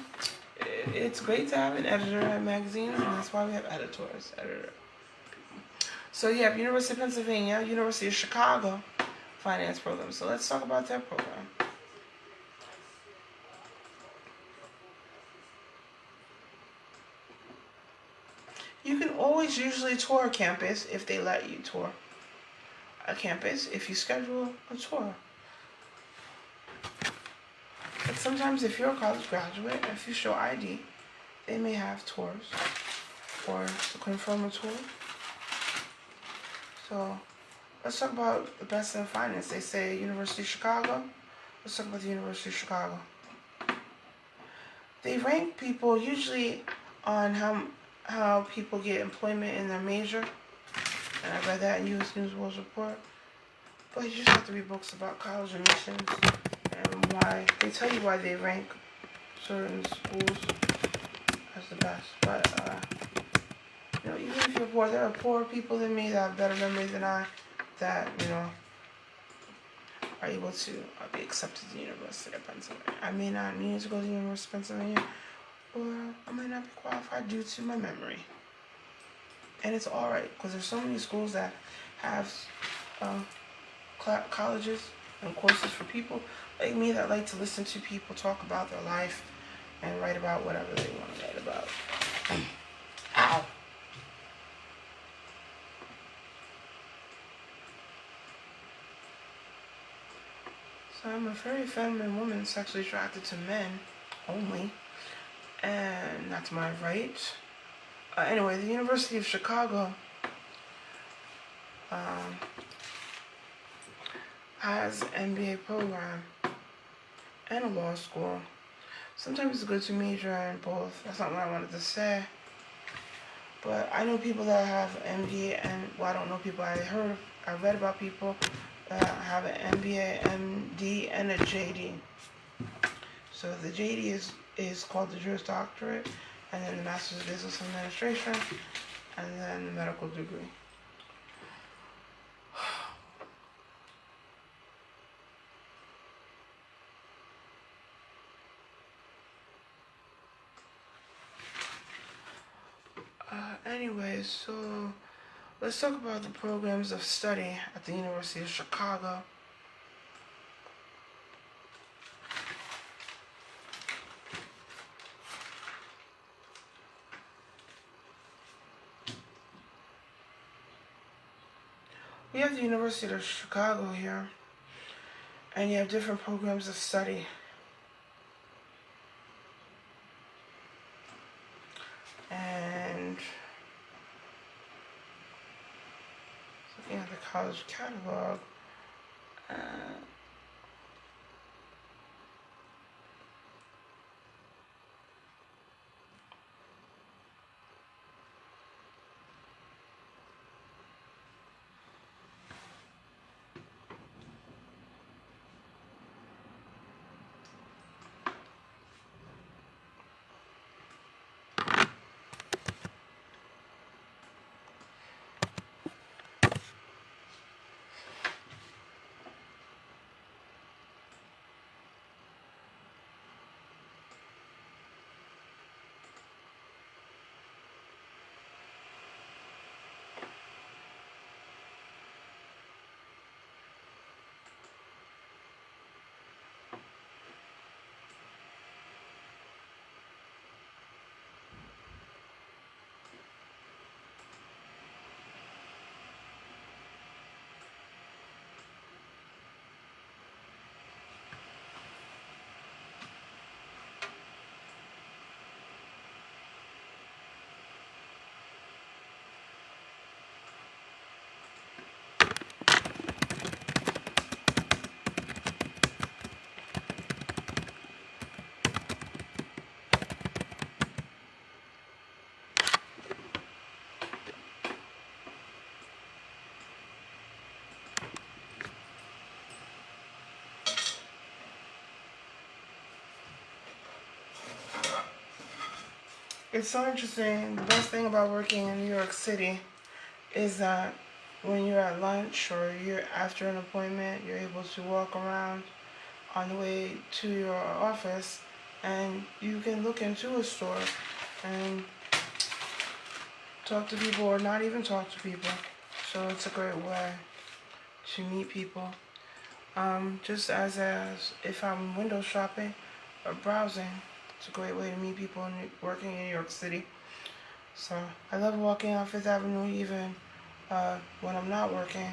S1: it's great to have an editor at magazines, and that's why we have editors. So you have University of Pennsylvania, University of Chicago finance program. So let's talk about their program. You can always usually tour a campus if they let you tour a campus, if you schedule a tour. But sometimes if you're a college graduate, if you show ID, they may have tours or to confirm a tour. So let's talk about the best in finance. They say University of Chicago. Let's talk about the University of Chicago. They rank people usually on how people get employment in their major. And I read that in U.S. News World Report. But you just have to read books about college admissions and why. They tell you why they rank certain schools as the best. But, even if you're poor, there are poor people than me that have better memory than I, that, are able to be accepted to the University of Pennsylvania. I may not need to go to the University of Pennsylvania, or I might not be qualified due to my memory. And it's alright, because there's so many schools that have colleges and courses for people like me that like to listen to people talk about their life and write about whatever they want to write about. Ow. So I'm a very feminine woman, sexually attracted to men only, and not to my right. Anyway, the University of Chicago has an MBA program and a law school. Sometimes it's good to major in both. That's not what I wanted to say. But I know people that have MBA, and I don't know people. I read about people that have an MBA, MD, and a JD. So the JD is called the Juris Doctorate, and then the Master's of Business Administration, and then the medical degree. Anyways, so let's talk about the programs of study at the University of Chicago. We have the University of Chicago here, and you have different programs of study. And looking at the college catalog, It's so interesting. The best thing about working in New York City is that when you're at lunch or you're after an appointment, you're able to walk around on the way to your office and you can look into a store and talk to people or not even talk to people. So it's a great way to meet people. Just as if I'm window shopping or browsing, it's a great way to meet people working in New York City. So I love walking on Fifth Avenue even when I'm not working.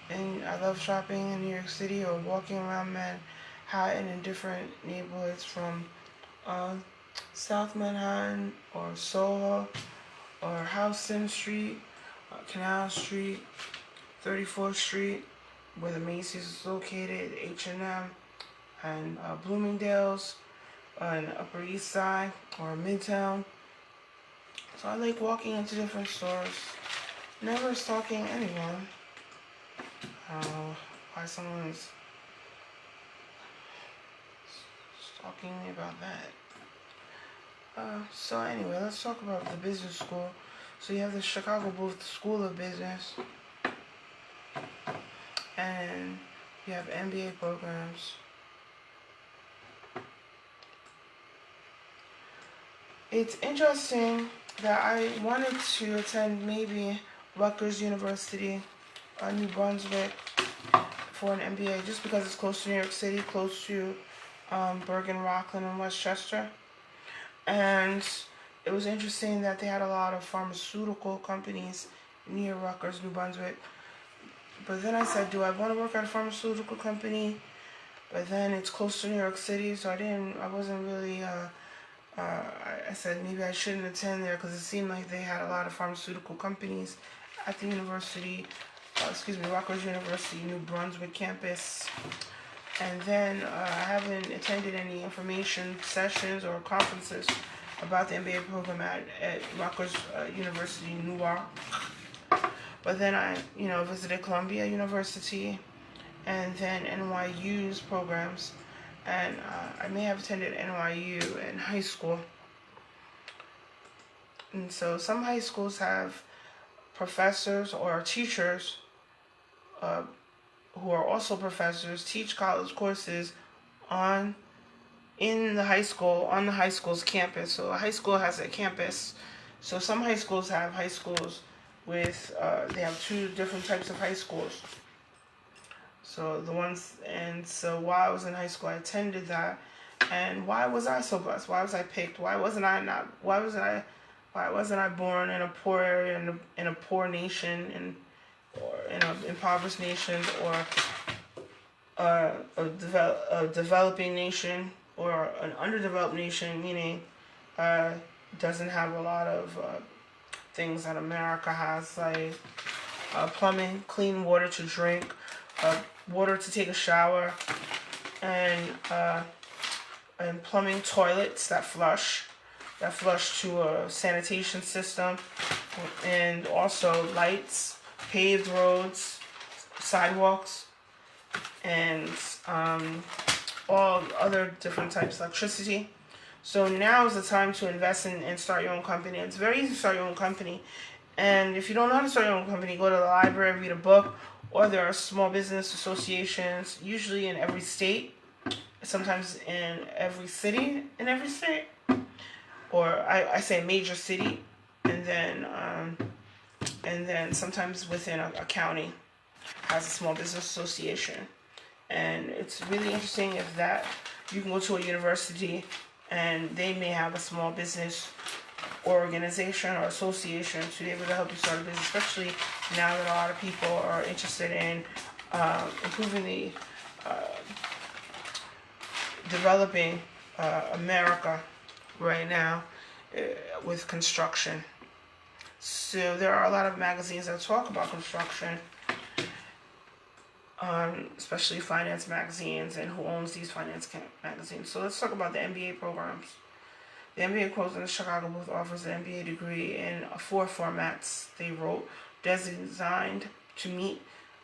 S1: And I love shopping in New York City or walking around Manhattan in different neighborhoods from South Manhattan or Soho or Houston Street, Canal Street, 34th Street, where the Macy's is located, H&M, and Bloomingdale's, and Upper East Side or Midtown. So I like walking into different stores, never stalking anyone. Why someone is stalking me about that. So anyway, let's talk about the business school. So you have the Chicago Booth School of Business, and you have MBA programs. It's interesting that I wanted to attend maybe Rutgers University, New Brunswick, for an MBA, just because it's close to New York City, close to Bergen, Rockland, and Westchester. And it was interesting that they had a lot of pharmaceutical companies near Rutgers, New Brunswick. But then I said, do I want to work at a pharmaceutical company? But then it's close to New York City, so I wasn't really, I said maybe I shouldn't attend there because it seemed like they had a lot of pharmaceutical companies at the university, Rutgers University, New Brunswick campus. And then I haven't attended any information sessions or conferences about the MBA program at Rutgers University, Newark. But then I, visited Columbia University and then NYU's programs. And I may have attended NYU in high school. And so some high schools have professors or teachers who are also professors teach college courses on the high school's campus. So a high school has a campus. So some high schools have high schools with they have two different types of high schools. So while I was in high school, I attended that. And why was I so blessed? Why was I picked? Why wasn't I born in a poor area, in a poor nation, or in an impoverished nation, or a developing nation, or an underdeveloped nation, meaning doesn't have a lot of things that America has, like plumbing, clean water to drink, water to take a shower, and plumbing toilets that flush to a sanitation system, and also lights, paved roads, sidewalks, and all other different types of electricity. So now is the time to invest and start your own company. It's very easy to start your own company. And if you don't know how to start your own company, go to the library, read a book, or there are small business associations, usually in every state, sometimes in every city, or I say major city, and then sometimes within a county has a small business association. And it's really interesting you can go to a university and they may have a small business organization or association to be able to help you start a business, especially now that a lot of people are interested in improving developing America right now with construction. So there are a lot of magazines that talk about construction, especially finance magazines, and who owns these finance magazines. So let's talk about the MBA programs. The MBA program in Chicago Booth offers an MBA degree in 4 formats they wrote, designed to meet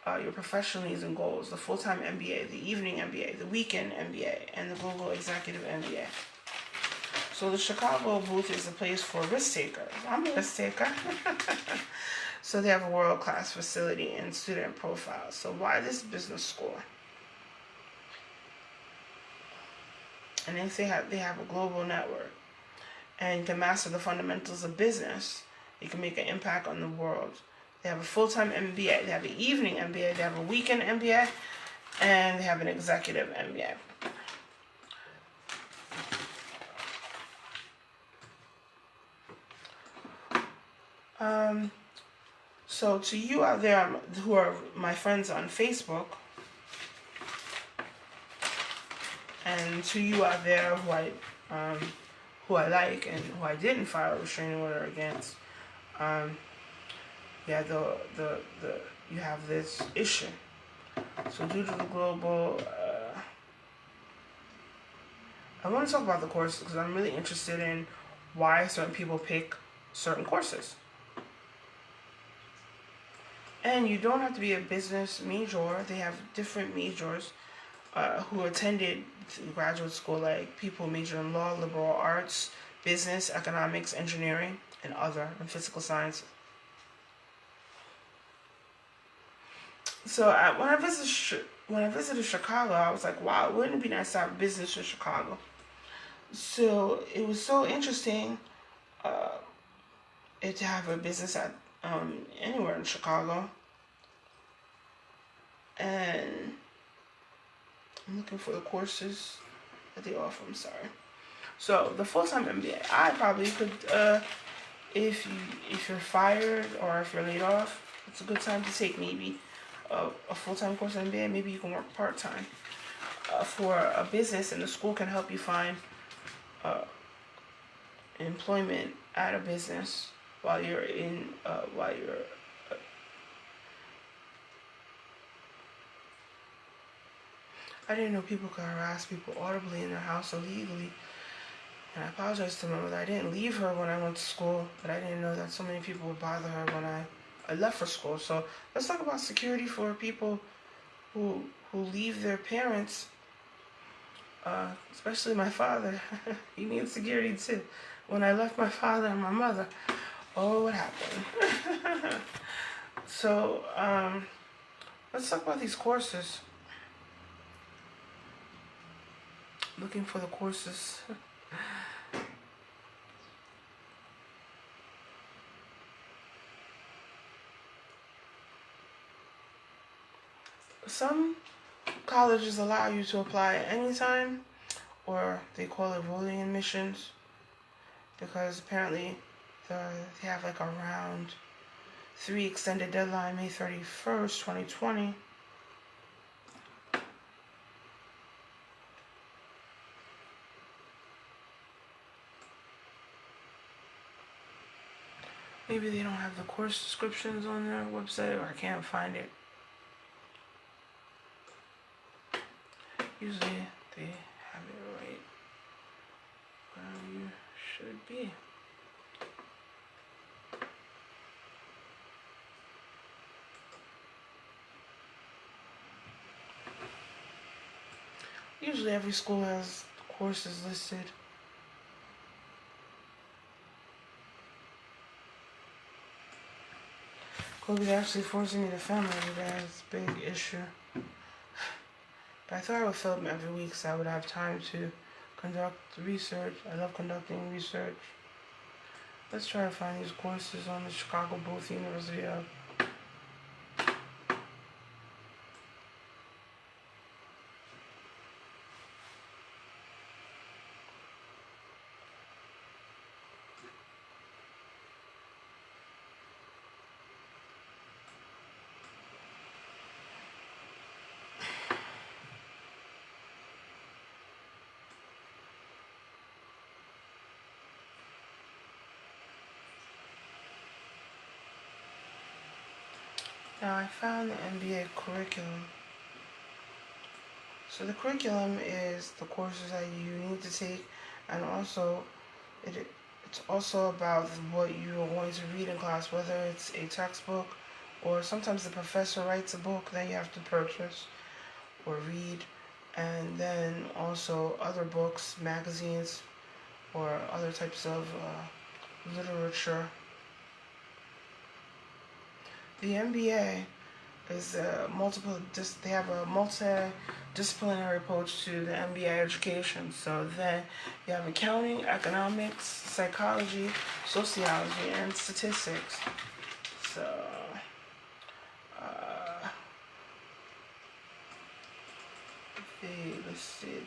S1: your professional needs and goals: the full-time MBA, the evening MBA, the weekend MBA, and the Global Executive MBA. So the Chicago booth is a place for risk takers. I'm a risk taker. So they have a world-class facility and student profile. So why this business school? And they have a global network, and you can master the fundamentals of business. You can make an impact on the world. They have a full-time MBA. They have an evening MBA. They have a weekend MBA, and they have an executive MBA. So to you out there who are my friends on Facebook, and to you out there who I like and who I didn't file a restraining order against, yeah, you have this issue. So due to the global, I want to talk about the courses because I'm really interested in why certain people pick certain courses. And you don't have to be a business major. They have different majors who attended graduate school, like people major in law, liberal arts, business, economics, engineering, and physical sciences. So when I visited Chicago, I was like, wow, wouldn't it be nice to have a business in Chicago? So it was so interesting to have a business at anywhere in Chicago. And I'm looking for the courses that they offer. I'm sorry. So the full-time MBA, I probably could, if you're fired or if you're laid off, it's a good time to take maybe a full-time course in MBA. Maybe you can work part-time for a business, and the school can help you find employment at a business while you're I didn't know people could harass people audibly in their house illegally. And I apologize to my mother. I didn't leave her when I went to school, but I didn't know that so many people would bother her when I left for school. So let's talk about security for people who leave their parents, especially my father. He needs security too. When I left my father and my mother, oh, what happened? So let's talk about these courses. Looking for the courses. Some colleges allow you to apply at any time, or they call it rolling admissions, because apparently they have like a round 3 extended deadline, May 31st, 2020. Maybe they don't have the course descriptions on their website, or I can't find it. Usually they have it right where you should be. Usually every school has courses listed. COVID's actually forcing me to film every day. It's a big issue. But I thought I would film every week so I would have time to conduct research. I love conducting research. Let's try to find these courses on the Chicago Booth University Hub. Now I found the MBA curriculum. So the curriculum is the courses that you need to take, and also it's also about what you are going to read in class, whether it's a textbook or sometimes the professor writes a book that you have to purchase or read, and then also other books, magazines, or other types of literature. The MBA is they have a multidisciplinary approach to the MBA education. So then you have accounting, economics, psychology, sociology, and statistics. So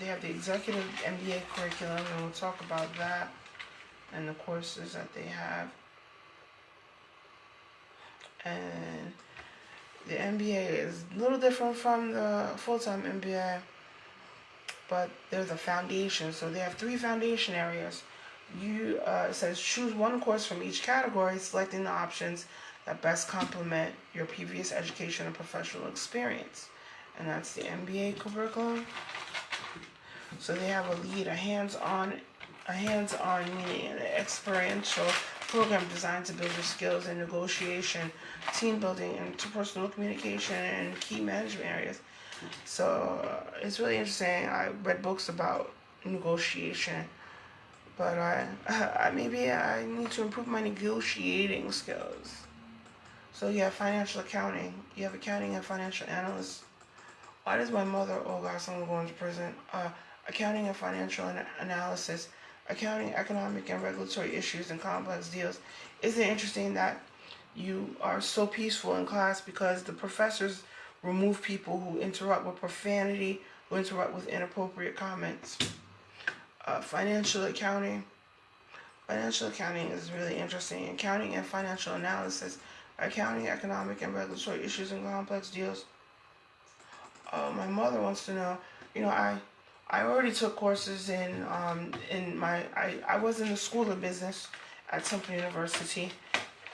S1: they have the executive MBA curriculum, and we'll talk about that and the courses that they have. And the MBA is a little different from the full-time MBA, but they're the foundation. So they have 3 foundation areas. It says choose one course from each category, selecting the options that best complement your previous education and professional experience. And that's the MBA curriculum. So they have a lead, a hands-on meaning an experiential program designed to build your skills in negotiation, team building, interpersonal communication, and key management areas. So it's really interesting. I read books about negotiation, but maybe I need to improve my negotiating skills. So you have financial accounting. You have accounting and financial analysts. Why does my mother? Oh God, someone going to prison. Accounting and financial analysis. Accounting, economic, and regulatory issues and complex deals. Isn't it interesting that you are so peaceful in class because the professors remove people who interrupt with profanity, who interrupt with inappropriate comments? Financial accounting. Financial accounting is really interesting. Accounting and financial analysis. Accounting, economic, and regulatory issues and complex deals. My mother wants to know, I already took courses I was in the School of Business at Temple University,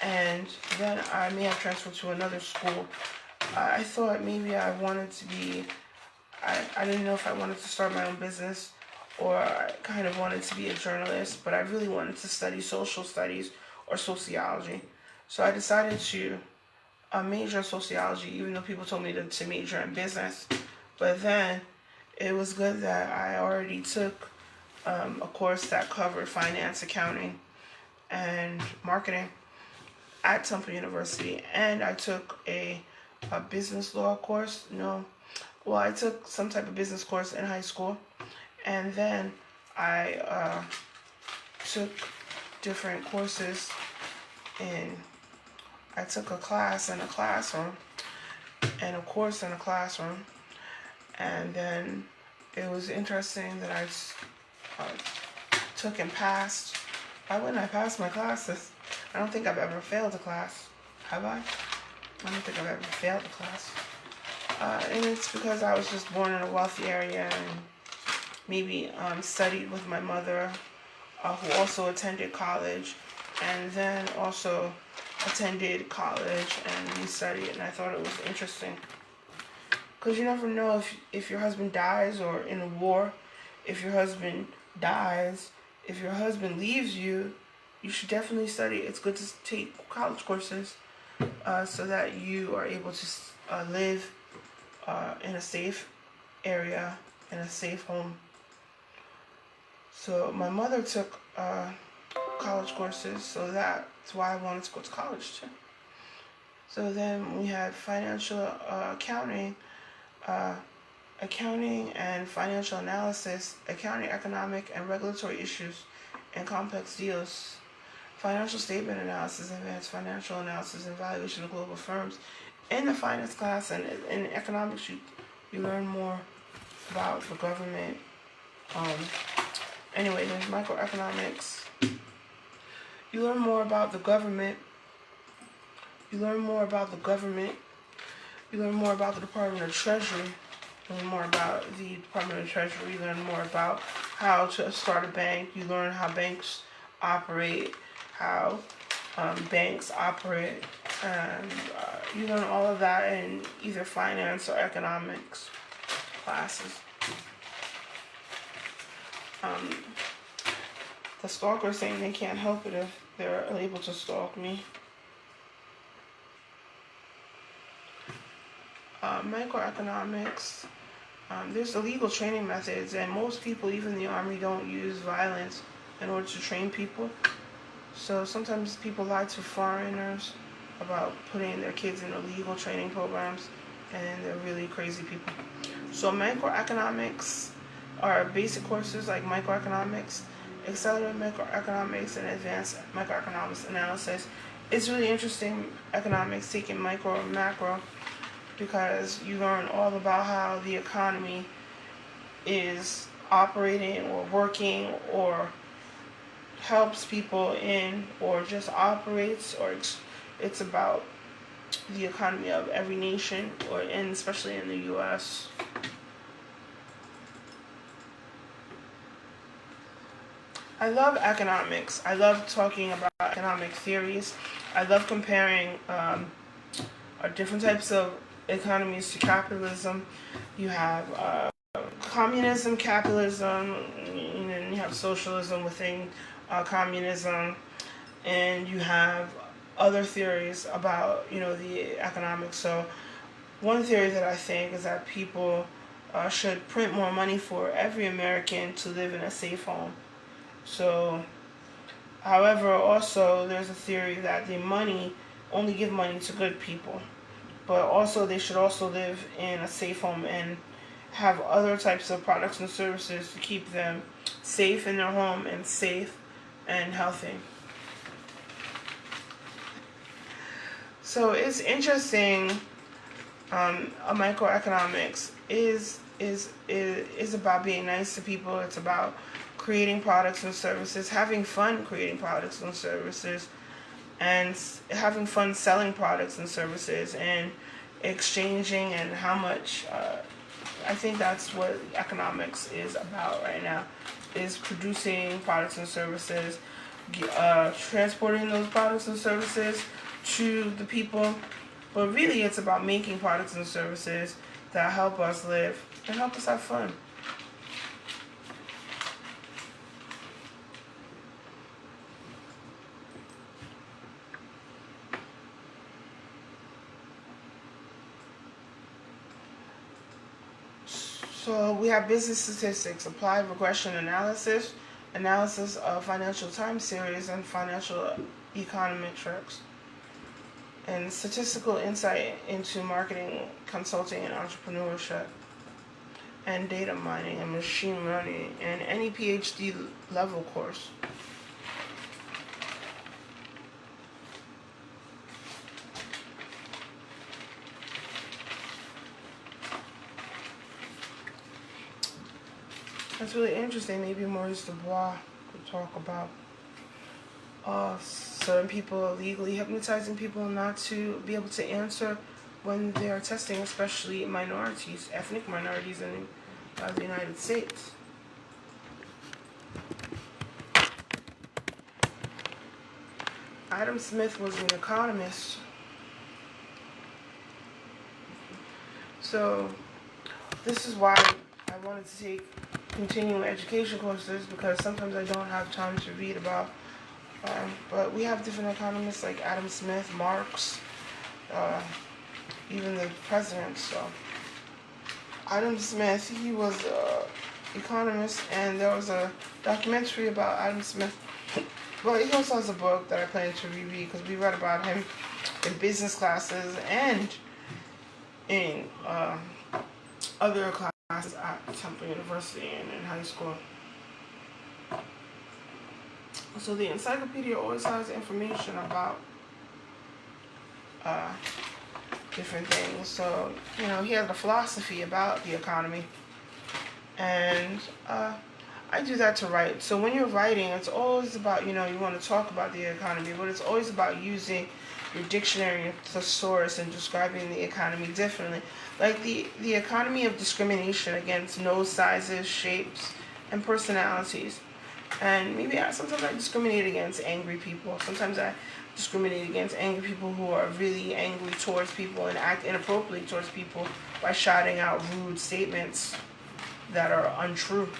S1: and then I may have transferred to another school. I thought maybe I wanted to be, I didn't know if I wanted to start my own business or I kind of wanted to be a journalist, but I really wanted to study social studies or sociology. So I decided to major in sociology, even though people told me to major in business. But then it was good that I already took a course that covered finance, accounting, and marketing at Temple University. And I took a business law course. I took some type of business course in high school. And then I took different courses I took a class in a classroom and a course in a classroom. And then it was interesting that I took and passed. Why wouldn't I pass my classes? I don't think I've ever failed a class. Have I? I don't think I've ever failed a class. And it's because I was just born in a wealthy area and maybe studied with my mother, who also attended college, and then also attended college, and we studied, and I thought it was interesting. Because you never know if your husband dies, or in a war, if your husband dies, if your husband leaves you, you should definitely study. It's good to take college courses so that you are able to live in a safe area, in a safe home. So my mother took college courses, so that's why I wanted to go to college too. So then we had financial accounting, accounting and financial analysis, accounting, economic, and regulatory issues, and complex deals, financial statement analysis, advanced financial analysis, and valuation of global firms. In the finance class and in economics, you learn more about the government. Anyway, there's microeconomics. You learn more about the government. You learn more about the government. You learn more about the Department of Treasury. You learn more about the Department of Treasury. You learn more about how to start a bank. You learn how banks operate, how banks operate, and you learn all of that in either finance or economics classes. The stalker saying they can't help it if they're able to stalk me. Microeconomics. There's illegal training methods, and most people, even the Army, don't use violence in order to train people. So sometimes people lie to foreigners about putting their kids in illegal training programs, and they're really crazy people. So microeconomics are basic courses like microeconomics, accelerated microeconomics, and advanced microeconomics analysis. It's really interesting economics, taking micro and macro, because you learn all about how the economy is operating or working or helps people in or just operates, or it's about the economy of every nation, or and especially in the US. I love economics. I love talking about economic theories. I love comparing different types of economies to capitalism. You have communism, capitalism, and then you have socialism within communism, and you have other theories about the economics. So one theory that I think is that people should print more money for every American to live in a safe home. So, however, also there's a theory that the money only give money to good people, but also they should also live in a safe home and have other types of products and services to keep them safe in their home and safe and healthy. So it's interesting. Microeconomics is about being nice to people. It's about creating products and services, having fun creating products and services, and having fun selling products and services, and exchanging, and how much. I think that's what economics is about right now, is producing products and services, transporting those products and services to the people. But really it's about making products and services that help us live and help us have fun. So we have business statistics, applied regression analysis, analysis of financial time series and financial econometrics, and statistical insight into marketing, consulting, and entrepreneurship, and data mining and machine learning, and any PhD level course. That's really interesting. Maybe Maurice Dubois could talk about certain people illegally hypnotizing people not to be able to answer when they are testing, especially minorities, ethnic minorities in the United States. Adam Smith was an economist. So this is why I wanted to take continuing education courses, because sometimes I don't have time to read about. But we have different economists like Adam Smith, Marx, even the president. So Adam Smith, he was an economist, and there was a documentary about Adam Smith. But he also has a book that I plan to reread, because we read about him in business classes and in other classes at Temple University and in high school. So the encyclopedia always has information about different things. So, he has a philosophy about the economy. And I do that to write. So when you're writing, it's always about, you want to talk about the economy, but it's always about using your dictionary, your thesaurus, and describing the economy differently. Like the economy of discrimination against nose sizes, shapes, and personalities. And maybe sometimes I discriminate against angry people. Sometimes I discriminate against angry people who are really angry towards people and act inappropriately towards people by shouting out rude statements that are untrue,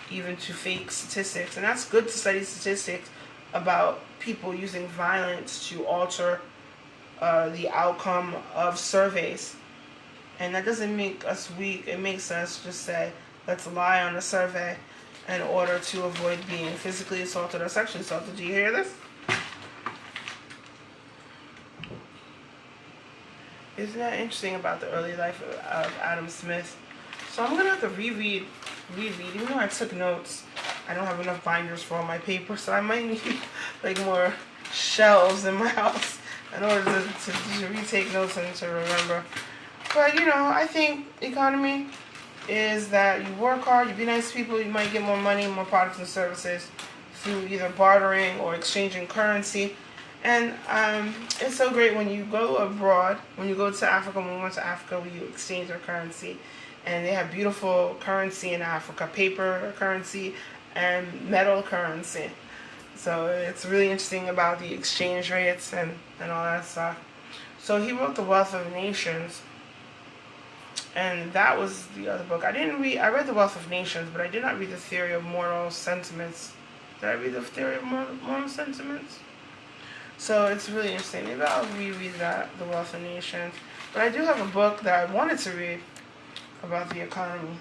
S1: even to fake statistics. And that's good to study statistics about people using violence to alter the outcome of surveys. And that doesn't make us weak. It makes us just say, let's lie on the survey in order to avoid being physically assaulted or sexually assaulted. Do you hear this? Isn't that interesting about the early life of Adam Smith? So I'm gonna have to reread. Even though I took notes, I don't have enough binders for all my papers, so I might need like more shelves in my house in order to retake notes and to remember. But I think economy is that you work hard, you be nice to people, you might get more money, more products and services through either bartering or exchanging currency. And it's so great when you go abroad, when you go to Africa. When we went to Africa, we exchange our currency. And they have beautiful currency in Africa, paper currency and metal currency. So it's really interesting about the exchange rates and all that stuff. So he wrote The Wealth of Nations. And that was the other book. I read The Wealth of Nations, but I did not read The Theory of Moral Sentiments. Did I read The Theory of Moral Sentiments? So it's really interesting. Maybe I'll reread that, The Wealth of Nations. But I do have a book that I wanted to read about the economy.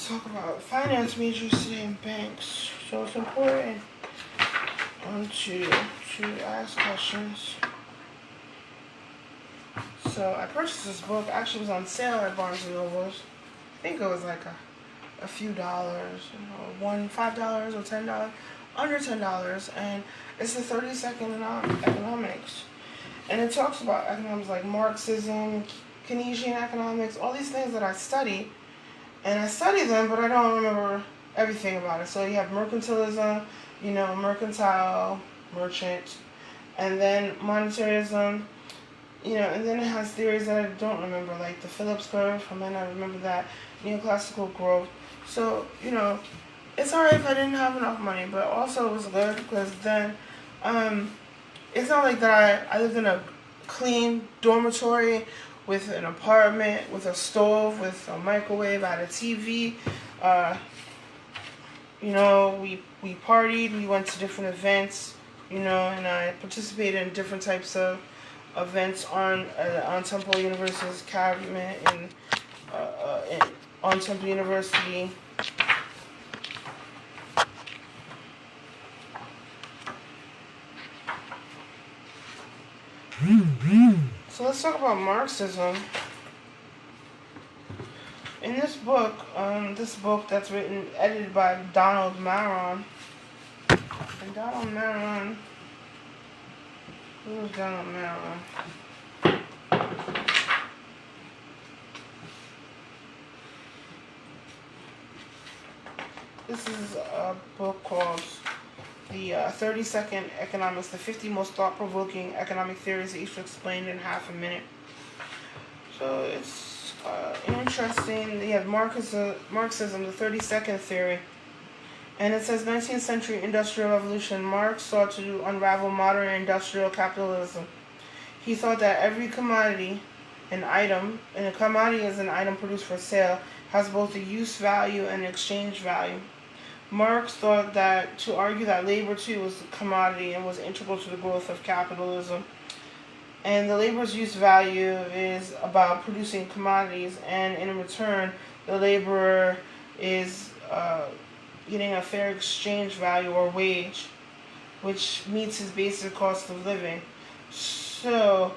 S1: Talk about finance majors today in banks. So it's important to ask questions. So I purchased this book. Actually, it was on sale at Barnes and Nobles. I think it was like a few dollars, $5 or $10, under $10, and it's the 30-second economics, and it talks about economics like Marxism, Keynesian economics, all these things that I study. And I study them, but I don't remember everything about it. So you have mercantilism, mercantile, merchant, and then monetarism, and then it has theories that I don't remember, like the Phillips curve. I might not remember that. Neoclassical growth. So, it's alright if I didn't have enough money, but also it was good because then, it's not like that I lived in a clean dormitory with an apartment, with a stove, with a microwave, I had a TV. We partied, we went to different events, and I participated in different types of events on Temple University's cabinet and on Temple University. So let's talk about Marxism. In this book that's edited by Donald Maron. And Donald Maron, who is Donald Maron? This is a book called The 30-Second Economics, the 50 Most Thought-Provoking Economic Theories, each explained in half a minute. So it's interesting. You have Marxism, the 30-second theory. And it says 19th century industrial revolution. Marx sought to unravel modern industrial capitalism. He thought that every commodity, an item, and a commodity is an item produced for sale, has both a use value and exchange value. Marx thought that to argue that labor too was a commodity and was integral to the growth of capitalism. And the labor's use value is about producing commodities, and in return, the laborer is getting a fair exchange value or wage, which meets his basic cost of living. So,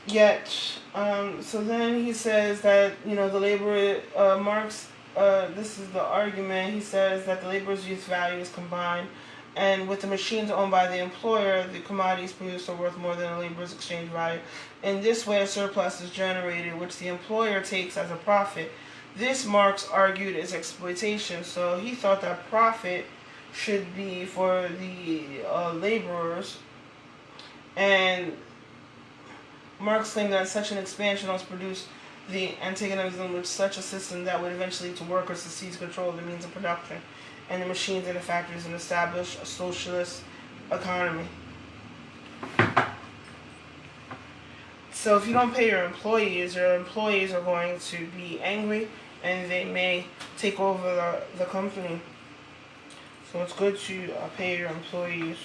S1: yet, so then he says that, the labor, Marx, this is the argument, he says that the laborer's use value is combined, and with the machines owned by the employer, the commodities produced are worth more than the laborer's exchange value. In this way, a surplus is generated, which the employer takes as a profit. This, Marx argued, is exploitation, so he thought that profit should be for the laborers, and Marx claimed that such an expansion also produced the antagonism with such a system that would eventually lead to workers to seize control of the means of production and the machines in the factories and establish a socialist economy. So if you don't pay your employees are going to be angry and they may take over the company. So it's good to pay your employees.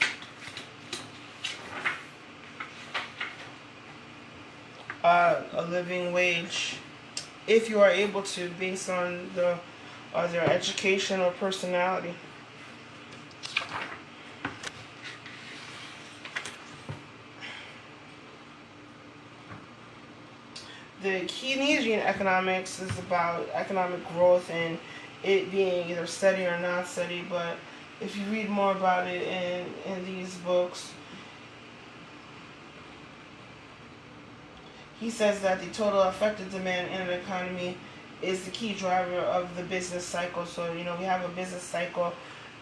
S1: A living wage, if you are able to, based on their education or personality. The Keynesian economics is about economic growth and it being either steady or not steady, but if you read more about it in these books, he says that the total effective demand in an economy is the key driver of the business cycle. So, we have a business cycle,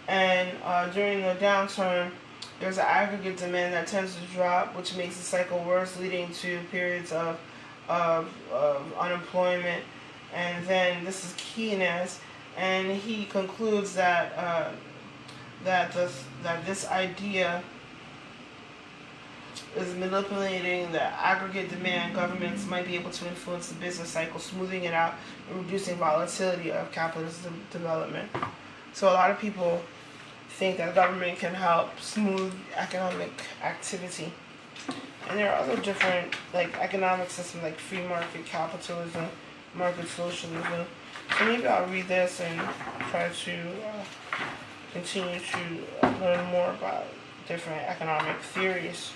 S1: and during the downturn, there's an aggregate demand that tends to drop, which makes the cycle worse, leading to periods of unemployment. And then this is Keynes, and he concludes that that this idea is manipulating the aggregate demand. Governments might be able to influence the business cycle, smoothing it out and reducing volatility of capitalist development. So a lot of people think that government can help smooth economic activity. And there are other different economic systems like free market capitalism, market socialism. So maybe I'll read this and try to continue to learn more about different economic theories.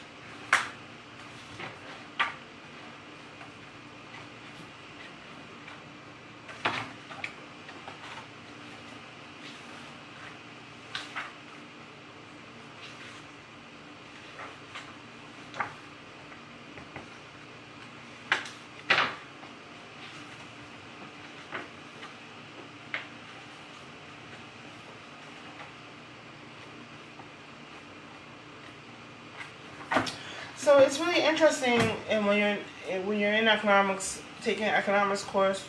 S1: So it's really interesting, and when you're in economics, taking an economics course,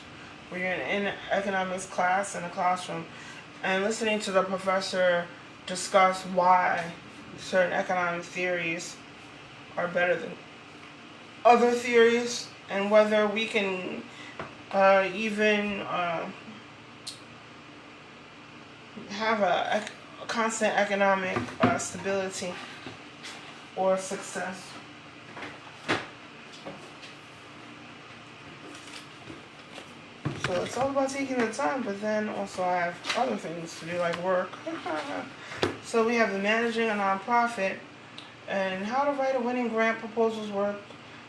S1: where you're in economics class in a classroom, and listening to the professor discuss why certain economic theories are better than other theories, and whether we can even have a constant economic stability or success. So it's all about taking the time, but then also I have other things to do, like work. So we have the managing a nonprofit, and how to write a winning grant proposals, work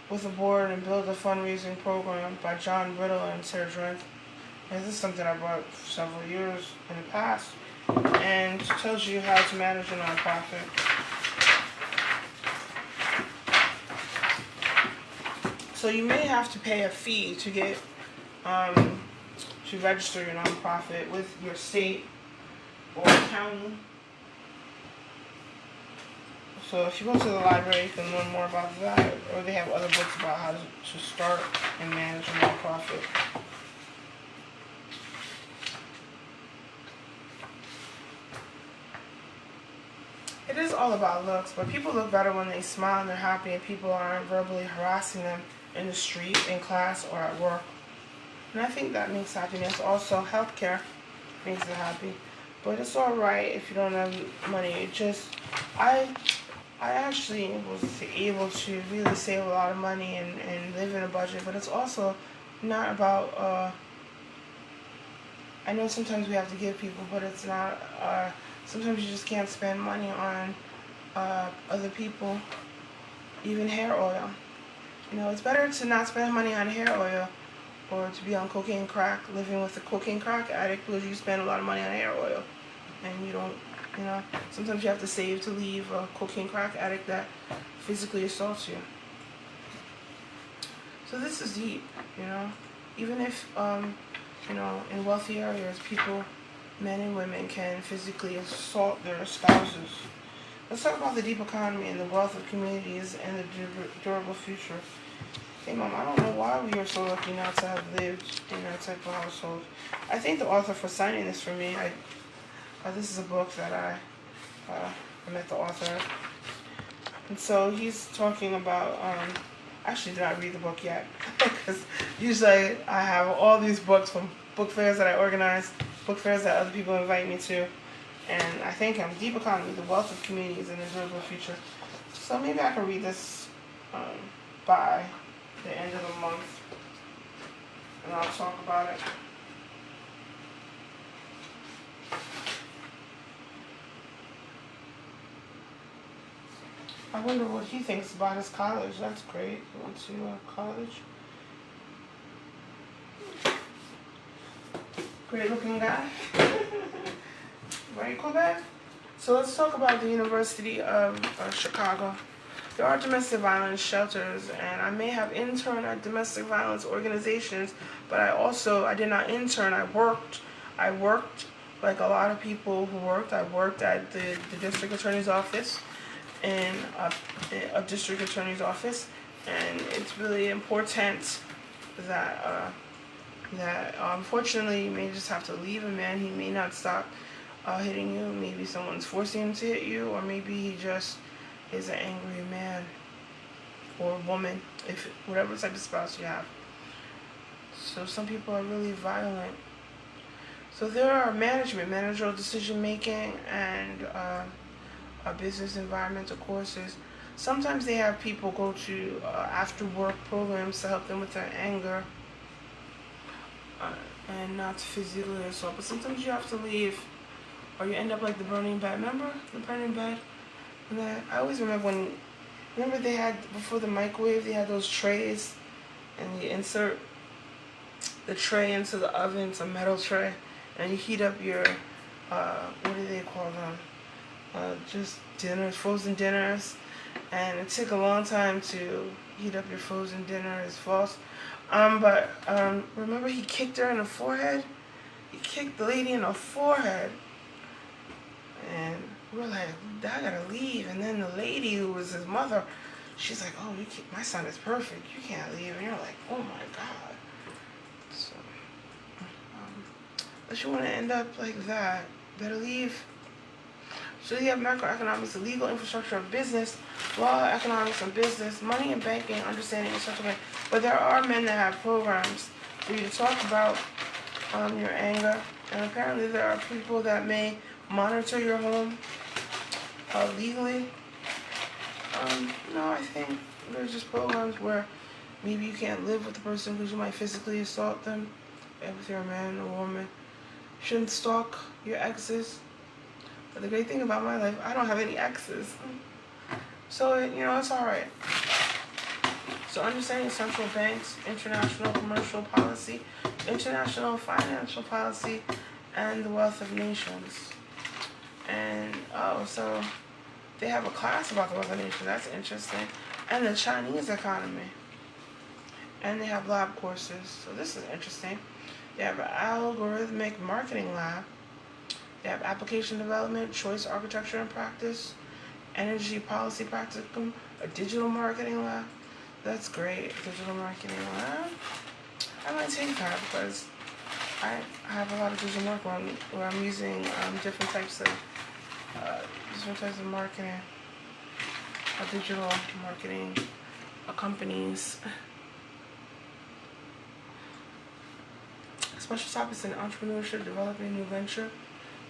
S1: with a board, and build a fundraising program by John Riddle and Sarah Drent. And this is something I bought several years in the past, and it tells you how to manage a nonprofit. So you may have to pay a fee to get to register your nonprofit with your state or county. So if you go to the library, you can learn more about that, or they have other books about how to start and manage a nonprofit. It is all about looks, but people look better when they smile and they're happy, and people aren't verbally harassing them in the street, in class, or at work. And I think that makes happiness. Also, healthcare makes it happy. But it's alright if you don't have money. It just, I actually was able to really save a lot of money and live in a budget. But it's also not about I know sometimes we have to give people, but it's not. Sometimes you just can't spend money on other people, even hair oil. You know, it's better to not spend money on hair oil or to be on cocaine crack, living with a cocaine crack addict, because you spend a lot of money on hair oil and you don't, you know, sometimes you have to save to leave a cocaine crack addict that physically assaults you. So this is deep, you know. Even if, you know, in wealthy areas, people, men and women, can physically assault their spouses. Let's talk about the deep economy and the wealth of communities and the durable future. Hey, Mom, I don't know why we are so lucky not to have lived in that type of household. I thank the author for signing this for me. This is a book that I met the author. And so he's talking about, actually did not read the book yet, because usually I have all these books from book fairs that I organize, book fairs that other people invite me to, and I thank him. Deep Economy, the Wealth of Communities and the Durable Future. So maybe I can read this by the end of the month, and I'll talk about it. I wonder what he thinks about his college. That's great. He went to college. Great looking guy. Right, Quebec? So let's talk about the University of Chicago. There are domestic violence shelters, and I may have interned at domestic violence organizations, but I did not intern. I worked like a lot of people who worked. I worked at the district attorney's office, in a district attorney's office, and it's really important that unfortunately you may just have to leave a man. He may not stop hitting you. Maybe someone's forcing him to hit you, or maybe he just is an angry man or woman, if whatever type of spouse you have. So some people are really violent. So there are managerial decision making, and business environmental courses. Sometimes they have people go to after work programs to help them with their anger and not to physically assault. But sometimes you have to leave, or you end up like the burning bed. Remember the burning bed? And I always remember they had, before the microwave, they had those trays, and you insert the tray into the oven. It's a metal tray, and you heat up your what do they call them? Just dinners, frozen dinners, and it took a long time to heat up your frozen dinner. Is false. But remember, he kicked her in the forehead. He kicked the lady in the forehead, and we're like, I gotta leave. And then the lady who was his mother, she's like, oh, my son is perfect. You can't leave. And you're like, oh my God. So, unless you want to end up like that, better leave. So you have macroeconomics, the legal infrastructure of business, law, economics, and business, money and banking, understanding and settlement. But there are men that have programs for you to talk about your anger. And apparently there are people that may monitor your home legally. I think there's just programs where maybe you can't live with the person because you might physically assault them. If you're a man or woman, you shouldn't stalk your exes. But the great thing about my life, I don't have any exes. So, it's alright. So understanding central banks, international commercial policy, international financial policy, and the wealth of nations. And, so they have a class about the wealth of nations. That's interesting. And the Chinese economy. And they have lab courses. So this is interesting. They have an algorithmic marketing lab. They have application development, choice architecture and practice, energy policy practicum, a digital marketing lab. That's great, digital marketing lab. I might take that because I have a lot of digital work where I'm using different types of marketing, digital marketing companies. Special topics in entrepreneurship, developing a new venture.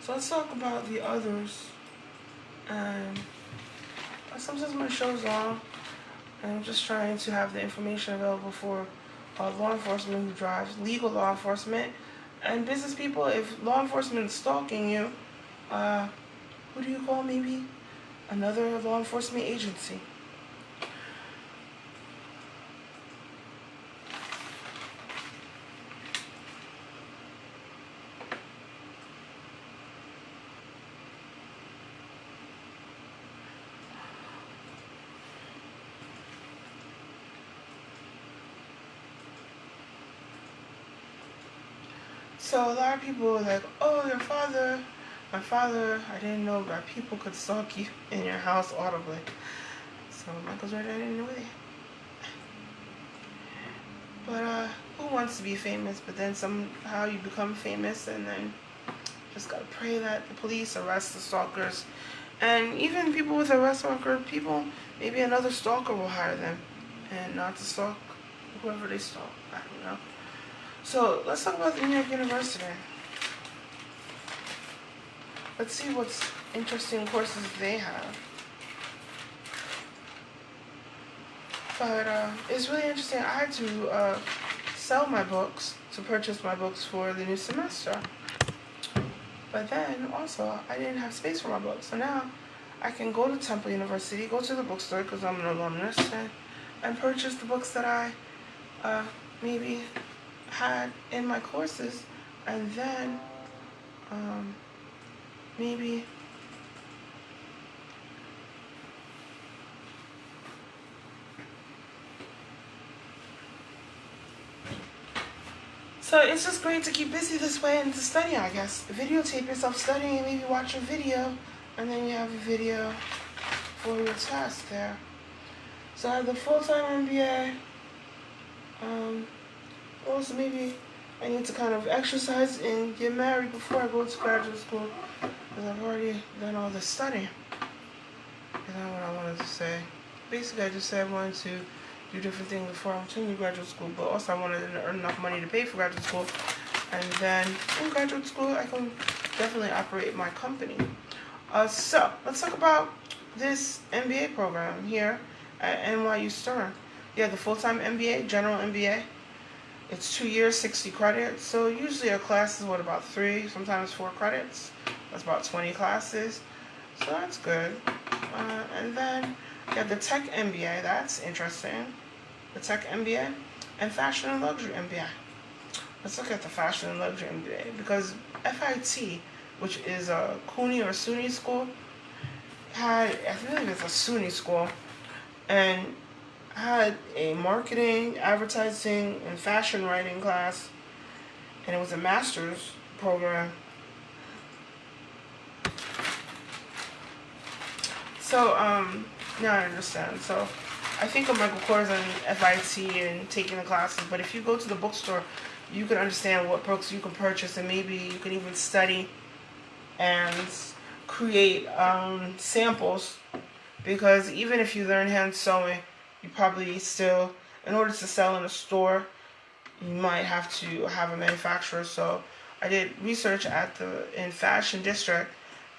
S1: So let's talk about the others. And sometimes my show's long, and I'm just trying to have the information available for law enforcement who drives, legal law enforcement, And business people, if law enforcement is stalking you, who do you call? Maybe another law enforcement agency. So a lot of people are like, oh, my father, I didn't know that people could stalk you in your house audibly. So Michael's right, I didn't know that. But who wants to be famous? But then somehow you become famous, and then just gotta pray that the police arrest the stalkers. And even people with arrest stalker people, maybe another stalker will hire them, and not to stalk whoever they stalk. I don't know. So let's talk about the New York University. Let's see what interesting courses they have. But it's really interesting. I had to sell my books to purchase my books for the new semester. But then also I didn't have space for my books. So now I can go to Temple University, go to the bookstore because I'm an alumnus, and purchase the books that I maybe had in my courses, and then maybe so it's just great to keep busy this way and to study, I guess. Videotape yourself studying, maybe watch a video, and then you have a video for your test there. So I have the full-time MBA. Also, maybe I need to kind of exercise and get married before I go to graduate school, because I've already done all this studying. Is that what I wanted to say? Basically, I just said I wanted to do different things before I went to graduate school, but also I wanted to earn enough money to pay for graduate school, and then in graduate school I can definitely operate my company. So let's talk about this MBA program here at NYU Stern. Yeah, the full-time MBA, general MBA. It's 2 years, 60 credits. So usually a class is about 3, sometimes 4 credits. That's about 20 classes. So that's good. And then you have the Tech MBA. That's interesting. The Tech MBA and Fashion and Luxury MBA. Let's look at the Fashion and Luxury MBA, because FIT, which is a CUNY or SUNY school, I think it's a SUNY school, and had a marketing, advertising, and fashion writing class, and it was a master's program. So now I understand. So I think of Michael Kors and FIT and taking the classes, but if you go to the bookstore, you can understand what books you can purchase, and maybe you can even study and create samples, because even if you learn hand sewing, you probably still, in order to sell in a store, you might have to have a manufacturer. So I did research in Fashion District,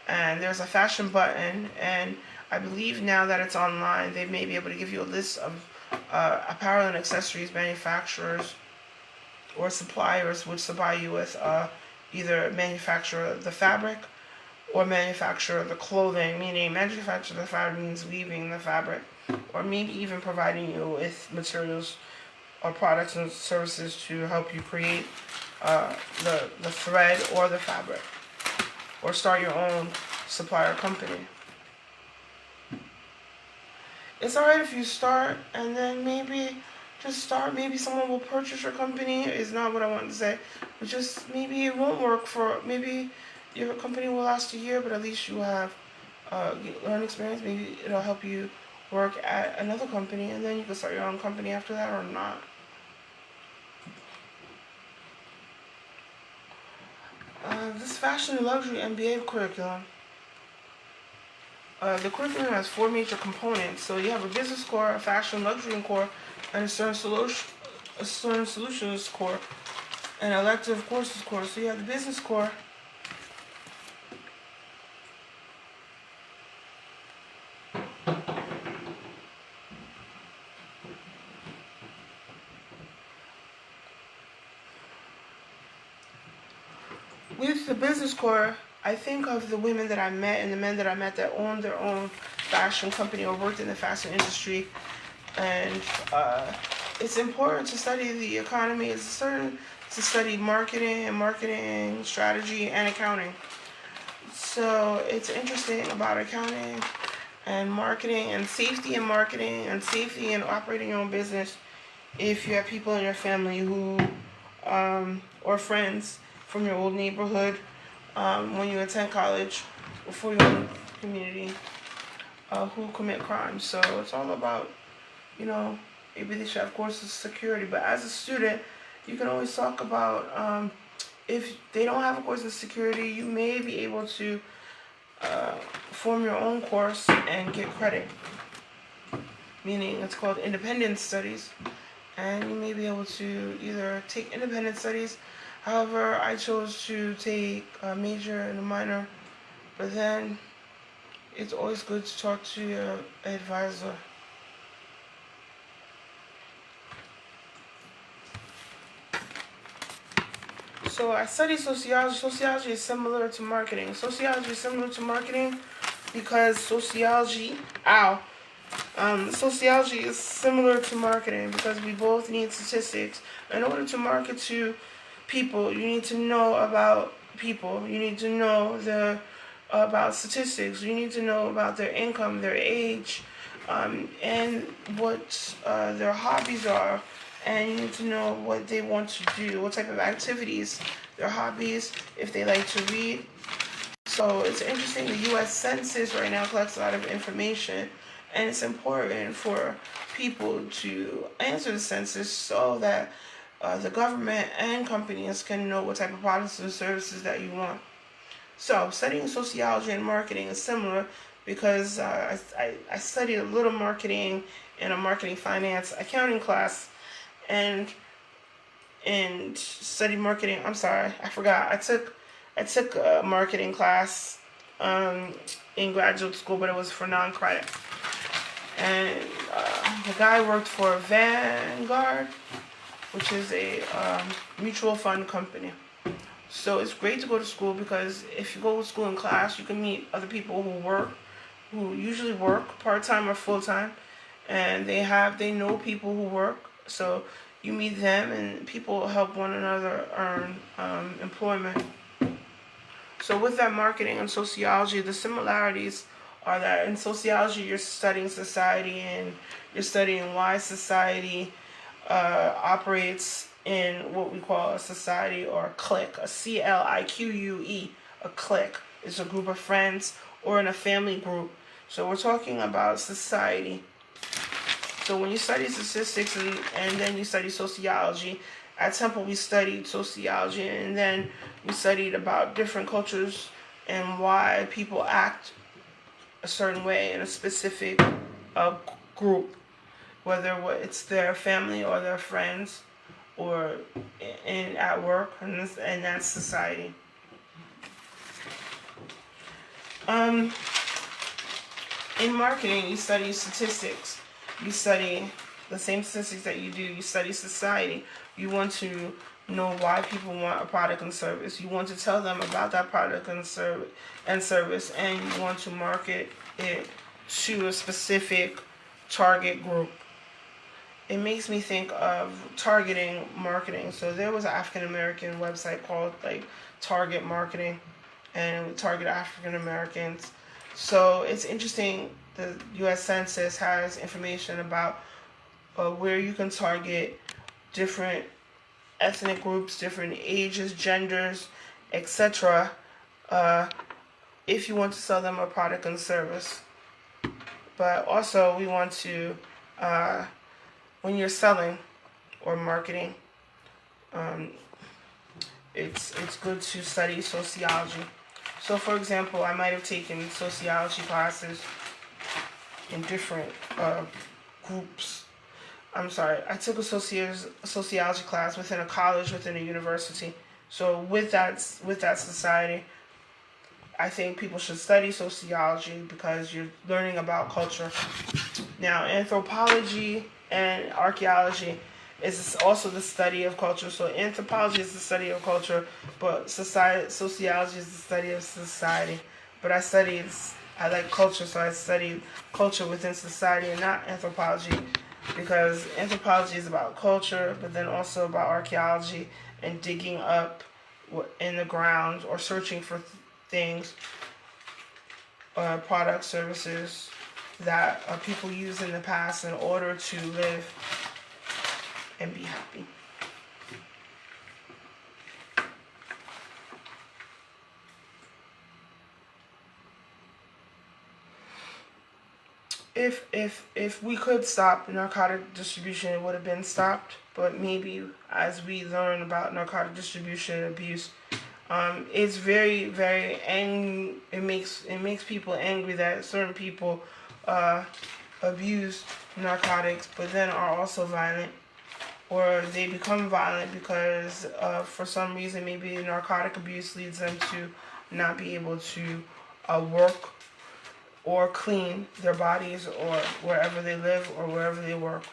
S1: and there's a fashion button, and I believe now that it's online, they may be able to give you a list of apparel and accessories manufacturers or suppliers which supply you with either manufacture the fabric or manufacture the clothing, meaning manufacture the fabric means weaving the fabric, or maybe even providing you with materials or products and services to help you create the thread or the fabric, or start your own supplier company. It's alright if you start and then maybe just start. Maybe someone will purchase your company, is not what I wanted to say, but just maybe it won't work maybe your company will last a year, but at least you have learn experience. Maybe it'll help you work at another company, and then you can start your own company after that, or not. This Fashion and Luxury MBA curriculum. The curriculum has 4 major components. So you have a business core, a fashion luxury core, and a certain solutions core, and elective courses core. So you have the business core. with the business core, I think of the women that I met and the men that I met that owned their own fashion company or worked in the fashion industry. And it's important to study the economy. It's certain to study marketing and marketing strategy and accounting. So it's interesting about accounting and marketing and safety in marketing and safety in operating your own business. If you have people in your family who or friends from your old neighborhood when you attend college or for your own community who commit crimes. So it's all about, maybe they should have courses of security. But as a student, you can always talk about if they don't have a course of security, you may be able to form your own course and get credit. Meaning it's called independent studies. And you may be able to either take independent studies. However, I chose to take a major and a minor. But then it's always good to talk to your advisor. So I study sociology. Sociology is similar to marketing. Sociology is similar to marketing because sociology is similar to marketing because we both need statistics. In order to market to people, you need to know about people. You need to know about statistics. You need to know about their income, their age, and what their hobbies are. And you need to know what they want to do, what type of activities, their hobbies, if they like to read. So it's interesting, the U.S. Census right now collects a lot of information, and it's important for people to answer the census so that the government and companies can know what type of products and services that you want. So studying sociology and marketing is similar because I studied a little marketing in a marketing finance accounting class and studied marketing. I'm sorry, I forgot. I took a marketing class in graduate school, but it was for non-credit. And the guy worked for Vanguard, which is a mutual fund company. So it's great to go to school because if you go to school in class, you can meet other people who usually work part-time or full-time, and they know people who work. So you meet them, and people help one another earn employment. So with that marketing and sociology, the similarities are that in sociology you're studying society and you're studying why society operates in what we call a society or a clique, a CLIQUE. A clique is a group of friends or in a family group. So we're talking about society. So when you study statistics and then you study sociology, at Temple we studied sociology and then we studied about different cultures and why people act a certain way in a specific group, whether it's their family or their friends or at work, and that's society. In marketing, you study statistics. You study the same statistics that you do. You study society. You want to know why people want a product and service. You want to tell them about that product and service, and you want to market it to a specific target group. It makes me think of targeting marketing. So there was an African American website called Target Marketing, and it would target African Americans. So it's interesting. The U.S. Census has information about where you can target different ethnic groups, different ages, genders, etc. If you want to sell them a product and service. But also we want to, when you're selling or marketing, it's good to study sociology. So for example, I might have taken sociology classes in different groups. I'm sorry, I took a sociology class within a college, within a university. So with that society, I think people should study sociology because you're learning about culture. Now, anthropology and archaeology is also the study of culture. So anthropology is the study of culture, but sociology is the study of society. But I like culture, so I study culture within society and not anthropology, because anthropology is about culture, but then also about archaeology and digging up in the ground or searching for things, products, services that people used in the past in order to live and be happy. If we could stop narcotic distribution, it would have been stopped. But maybe as we learn about narcotic distribution and abuse, it's very it makes people angry that certain people abuse narcotics, but then are also violent, or they become violent because for some reason maybe narcotic abuse leads them to not be able to work or clean their bodies or wherever they live or wherever they work.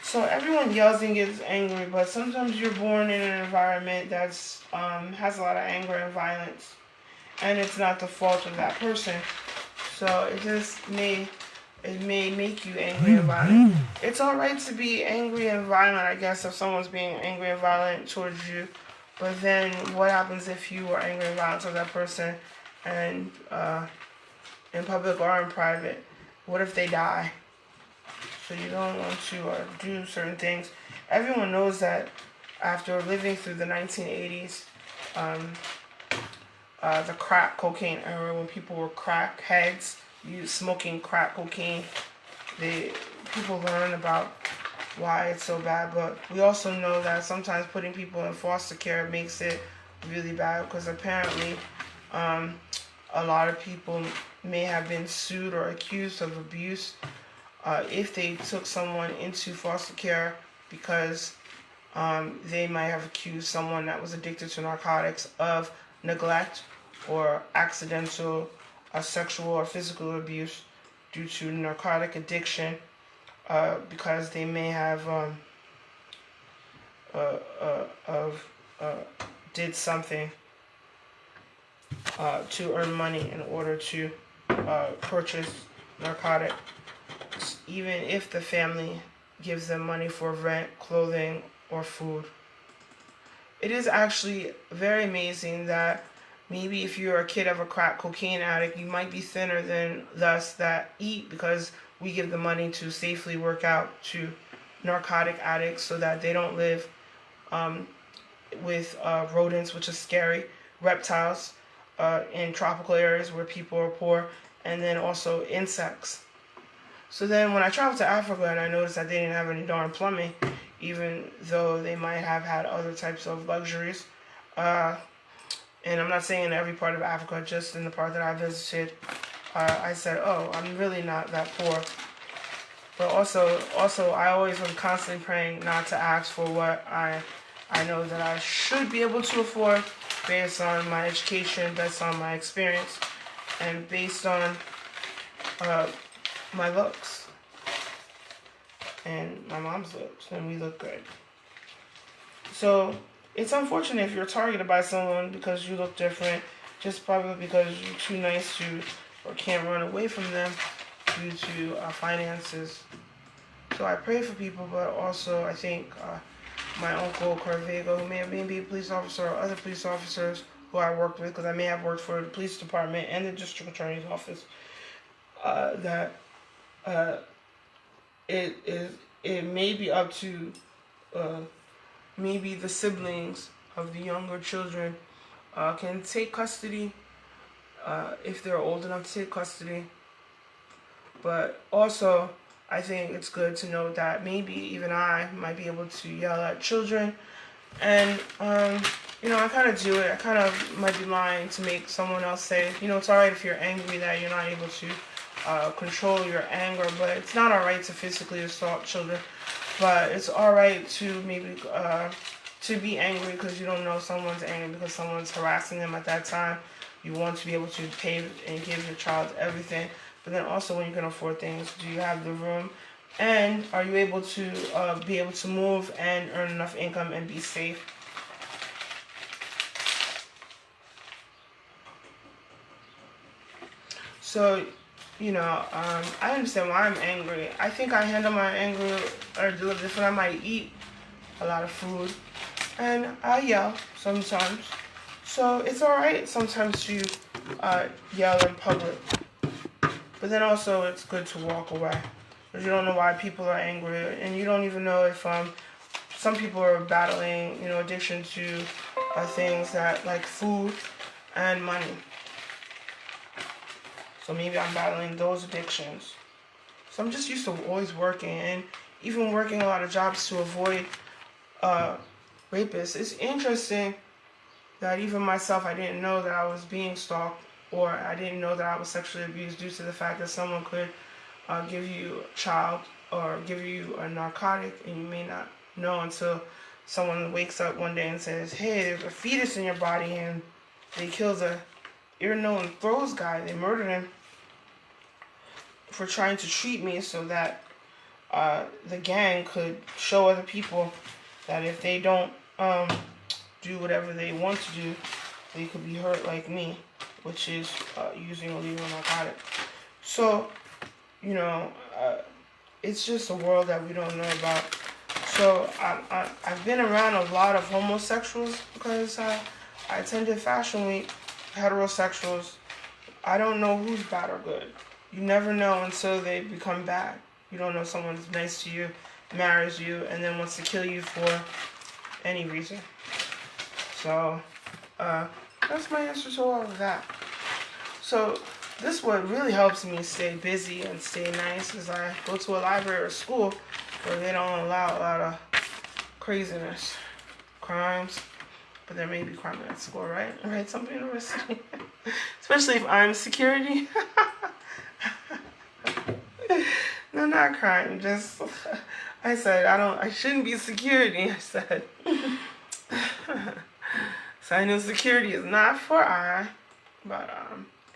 S1: So everyone yells and gets angry, but sometimes you're born in an environment that's has a lot of anger and violence, and it's not the fault of that person. So it may make you angry and violent. It's all right to be angry and violent, I guess, if someone's being angry and violent towards you. But then, what happens if you are angry and violent towards that person, and in public or in private? What if they die? So you don't want to do certain things. Everyone knows that after living through the 1980s, the crack cocaine era, when people were crack heads, smoking crack cocaine, people learn about why it's so bad. But we also know that sometimes putting people in foster care makes it really bad, because apparently a lot of people may have been sued or accused of abuse if they took someone into foster care, because they might have accused someone that was addicted to narcotics of neglect or accidental sexual or physical abuse due to narcotic addiction, because they may have did something to earn money in order to purchase narcotics, even if the family gives them money for rent, clothing, or food. It is actually very amazing that maybe if you're a kid of a crack cocaine addict, you might be thinner than us that eat, because we give the money to safely work out to narcotic addicts so that they don't live with rodents, which is scary, reptiles in tropical areas where people are poor, and then also insects. So then when I traveled to Africa and I noticed that they didn't have any darn plumbing, even though they might have had other types of luxuries, and I'm not saying in every part of Africa, just in the part that I visited, I said, oh, I'm really not that poor. But also, I always am constantly praying not to ask for what I know that I should be able to afford, based on my education, based on my experience, and based on my looks. And my mom's looks, and we look good. So it's unfortunate if you're targeted by someone because you look different, just probably because you're too nice to or can't run away from them due to finances. So I pray for people, but also I think my uncle Corvega, who may have been a police officer, or other police officers who I worked with, because I may have worked for the police department and the district attorney's office, that it may be up to maybe the siblings of the younger children can take custody if they're old enough to take custody. But also, I think it's good to know that maybe even I might be able to yell at children. And, I kind of do it. I kind of might be lying to make someone else say, it's alright if you're angry that you're not able to control your anger, but it's not alright to physically assault children. But it's alright to maybe to be angry because you don't know someone's angry because someone's harassing them at that time. You want to be able to pay and give your child everything. But then also, when you can afford things, do you have the room And are you able to be able to move and earn enough income and be safe? So, I understand why I'm angry. I think I handle my anger or deliver this when I might eat a lot of food, and I yell sometimes. So it's alright sometimes to yell in public, but then also it's good to walk away because you don't know why people are angry, and you don't even know if some people are battling addiction to things that like food and money. So maybe I'm battling those addictions. So I'm just used to always working, and even working a lot of jobs to avoid rapists. It's interesting that even myself, I didn't know that I was being stalked, or I didn't know that I was sexually abused due to the fact that someone could give you a child or give you a narcotic, and you may not know until someone wakes up one day and says, hey, there's a fetus in your body, and they killed a ear-known throws guy. They murdered him for trying to treat me so that the gang could show other people that if they don't do whatever they want to do, they could be hurt like me, which is using illegal narcotic. So, it's just a world that we don't know about. So I've been around a lot of homosexuals because I attended Fashion Week. Heterosexuals, I don't know who's bad or good. You never know until they become bad. You don't know someone's nice to you, marries you, and then wants to kill you for any reason. So that's my answer to all of that. So this what really helps me stay busy and stay nice is I go to a library or school where they don't allow a lot of craziness, crimes. But there may be crime at school, right? Right, some university. Especially if I'm security. No, not crime. Just, I said, I shouldn't be security. I said. So I know security is not for I, but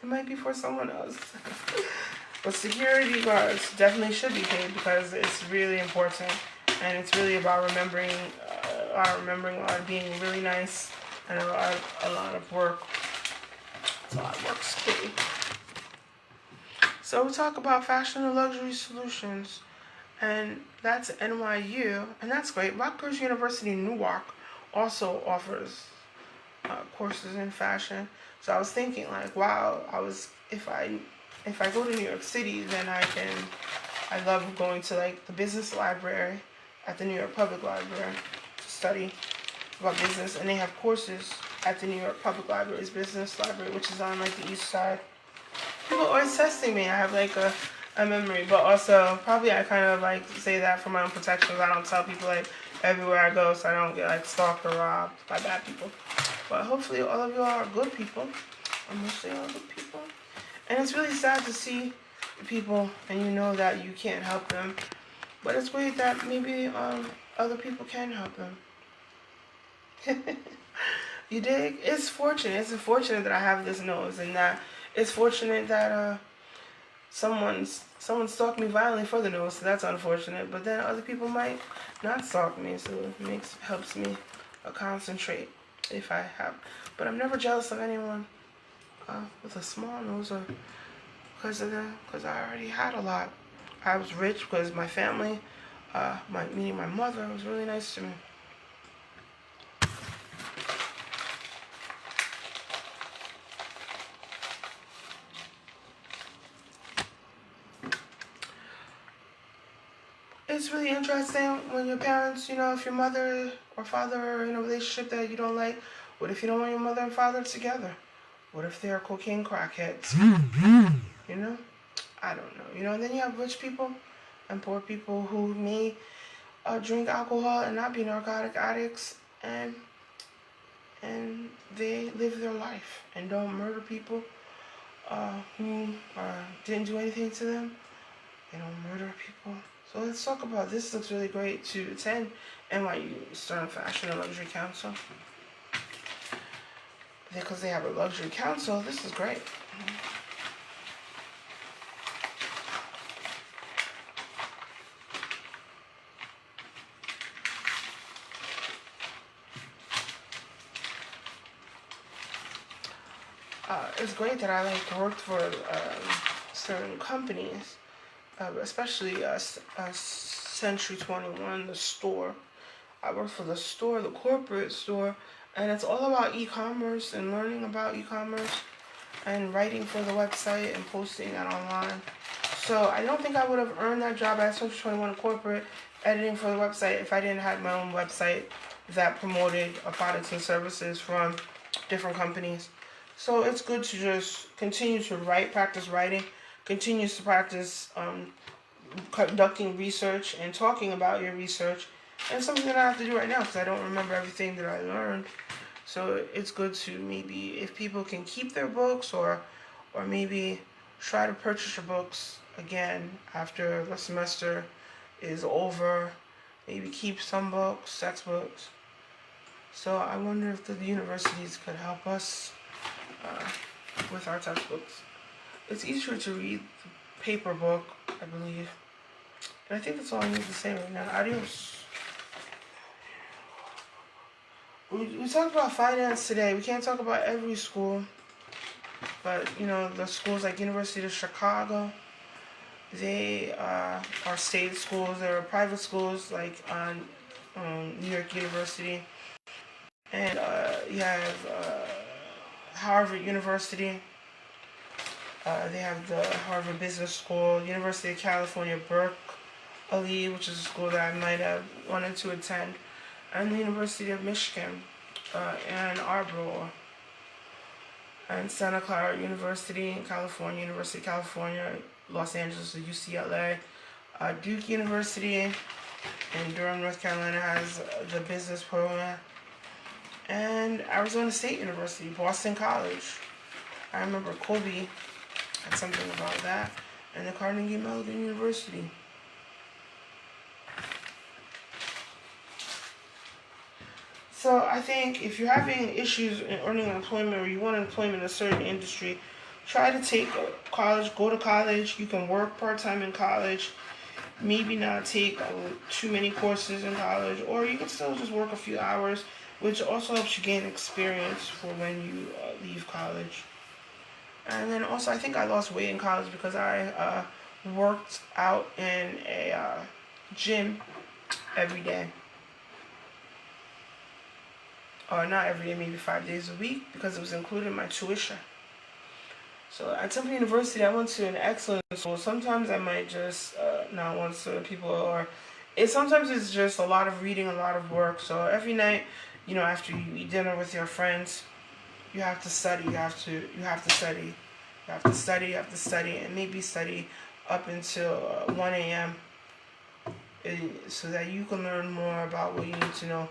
S1: it might be for someone else. But security guards definitely should be paid because it's really important. And it's really about remembering being really nice, and a lot of work. It's a lot of work, Kitty. So we talk about fashion and luxury solutions, and that's NYU, and that's great. Rutgers University Newark also offers courses in fashion. So I was thinking, like, wow, if I go to New York City, then I love going to like the business library at the New York Public Library to study about business, and they have courses at the New York Public Library's business library, which is on like the east side. People are always testing me. I have like a memory, but also probably I kind of like say that for my own protection. I don't tell people like everywhere I go, so I don't get like stalked or robbed by bad people. But hopefully all of you are good people. I'm mostly all good people. And it's really sad to see people and you know that you can't help them. But it's great that maybe other people can help them. You dig? It's fortunate. It's unfortunate that I have this nose, and that it's fortunate that someone stalked me violently for the nose. So that's unfortunate. But then other people might not stalk me, so it helps me concentrate if I have. But I'm never jealous of anyone with a small nose, or because I already had a lot. I was rich because my family, meaning my mother, was really nice to me. It's really interesting when your parents, if your mother or father are in a relationship that you don't like. What if you don't want your mother and father together? What if they're cocaine crackheads? I don't know. And then you have rich people and poor people who may drink alcohol and not be narcotic addicts, and they live their life and don't murder people who didn't do anything to them. They don't murder people. So let's talk about this. Looks really great to attend NYU Stern Fashion and Luxury Council. Because they have a luxury council, this is great. it's great that I like worked for certain companies, especially Century 21, the store. I worked for the store, the corporate store, and it's all about e-commerce and learning about e-commerce and writing for the website and posting that online. So I don't think I would have earned that job at Century 21 corporate editing for the website if I didn't have my own website that promoted products and services from different companies. So it's good to just continue to write, practice writing, continues to practice conducting research and talking about your research. And something that I have to do right now because I don't remember everything that I learned. So it's good to maybe if people can keep their books or maybe try to purchase your books again after the semester is over. Maybe keep some books, textbooks. So I wonder if the universities could help us with our textbooks. It's easier to read the paper book, I believe. And I think that's all I need to say right now. Adios. We talked about finance today. We can't talk about every school. But, the schools like University of Chicago, they are state schools. There are private schools like New York University. And you have Harvard University. They have the Harvard Business School, University of California, Berkeley, which is a school that I might have wanted to attend, and the University of Michigan, Ann Arbor, and Santa Clara University in California, University of California, Los Angeles, UCLA, Duke University in Durham, North Carolina has the business program, and Arizona State University, Boston College. I remember Kobe had something about that, and the Carnegie Mellon University. So I think if you're having issues in earning employment or you want employment in a certain industry, try to take college, go to college. You can work part-time in college, maybe not take too many courses in college, or you can still just work a few hours, which also helps you gain experience for when you leave college. And then also I think I lost weight in college because I worked out in a gym every day. Or not every day, maybe 5 days a week, because it was included in my tuition. So at Temple University, I went to an excellent school. Sometimes I might just not want certain people, or sometimes it's just a lot of reading, a lot of work. So every night, after you eat dinner with your friends, you have to study. You have to study. You have to study. You have to study, and maybe study up until 1 a.m. So that you can learn more about what you need to know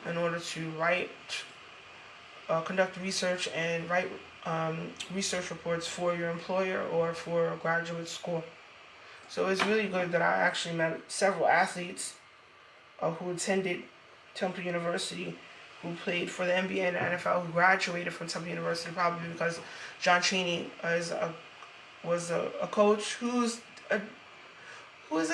S1: in order to write, conduct research, and write research reports for your employer or for graduate school. So it's really good that I actually met several athletes who attended Temple University, who played for the NBA and the NFL, who graduated from Temple University, probably because John Chaney was a coach who's a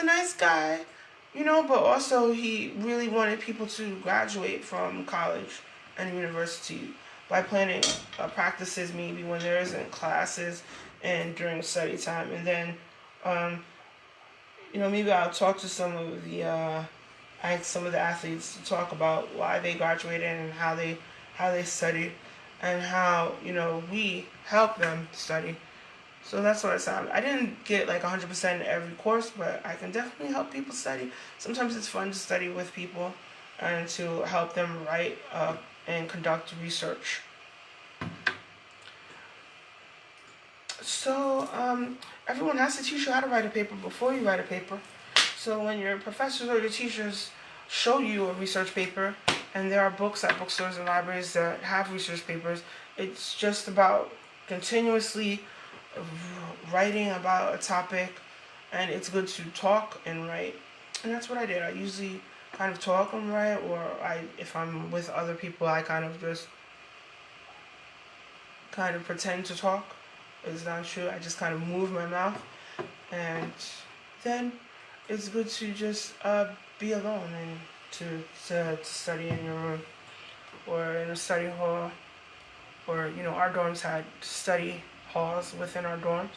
S1: nice guy. But also he really wanted people to graduate from college and university by planning practices maybe when there isn't classes and during study time. And then, maybe I'll talk to some of the athletes to talk about why they graduated and how they studied and how, we help them study. So that's what I said. I didn't get like 100% in every course, but I can definitely help people study. Sometimes it's fun to study with people and to help them write and conduct research. So everyone has to teach you how to write a paper before you write a paper. So when your professors or your teachers show you a research paper, and there are books at bookstores and libraries that have research papers, it's just about continuously writing about a topic, and it's good to talk and write. And that's what I did. I usually kind of talk and write, or if I'm with other people, I kind of just pretend to talk. It's not true. I just kind of move my mouth, and then it's good to just be alone and to study in your room or in a study hall. or our dorms had study halls within our dorms,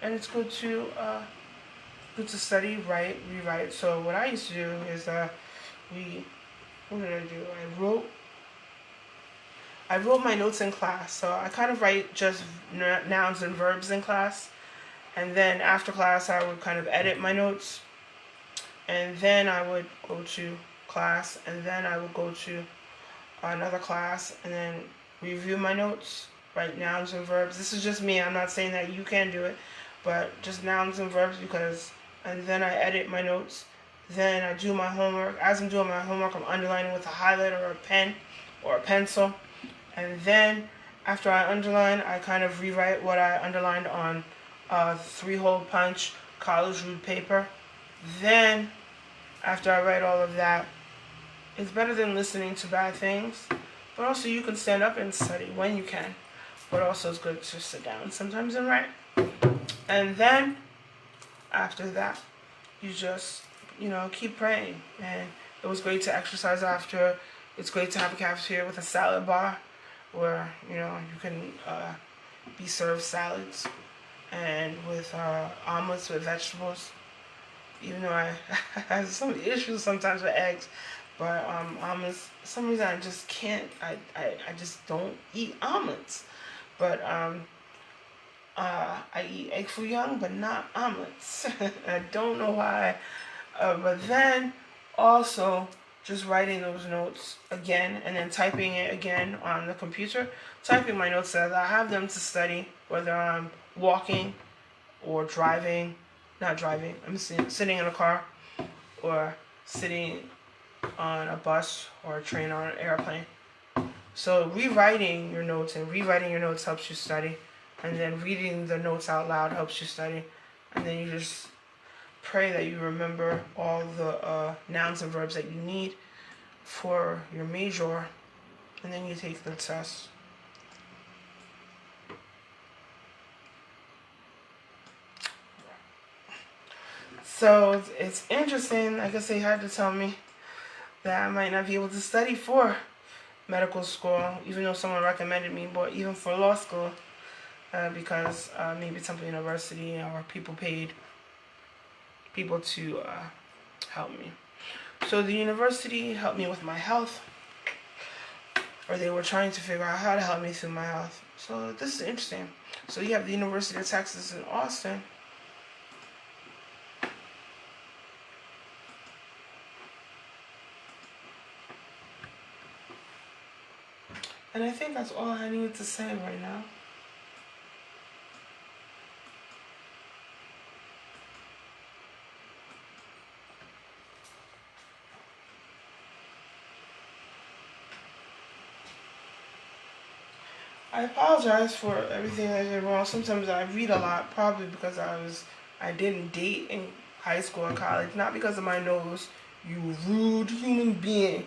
S1: and it's good to study, write, rewrite. So what I used to do is we what did I do? I wrote my notes in class. So I kind of write just nouns and verbs in class, and then after class I would kind of edit my notes, and then I would go to class, and then I would go to another class, and then review my notes, write nouns and verbs. This is just me. I'm not saying that you can do it, but just nouns and verbs and then I edit my notes. Then I do my homework. As I'm doing my homework, I'm underlining with a highlighter or a pen or a pencil. And then after I underline, I kind of rewrite what I underlined on a 3-hole punch college rude paper. Then after I write all of that, it's better than listening to bad things. But also you can stand up and study when you can. But also it's good to sit down sometimes and write. And then after that, you just, keep praying. And it was great to exercise after. It's great to have a cafeteria with a salad bar where, you can be served salads and with omelets with vegetables. Even though I have some issues sometimes with eggs. But omelets, for some reason I just can't, I just don't eat omelets. But I eat egg foo young, but not omelets. I don't know why. But then also just writing those notes again and then typing it again on the computer. Typing my notes as I have them to study, whether I'm walking or driving. Not driving, I'm sitting in a car or sitting on a bus or a train or an airplane. So rewriting your notes helps you study. And then reading the notes out loud helps you study. And then you just pray that you remember all the nouns and verbs that you need for your major. And then you take the test. So it's interesting. I guess they had to tell me that I might not be able to study for medical school, even though someone recommended me, but even for law school, because maybe Temple University or people paid people to help me. So the university helped me with my health, or they were trying to figure out how to help me through my health. So this is interesting. So you have the University of Texas in Austin. And I think that's all I need to say right now. I apologize for everything I did wrong. Sometimes I read a lot, probably because I didn't date in high school and college, not because of my nose. You rude human being.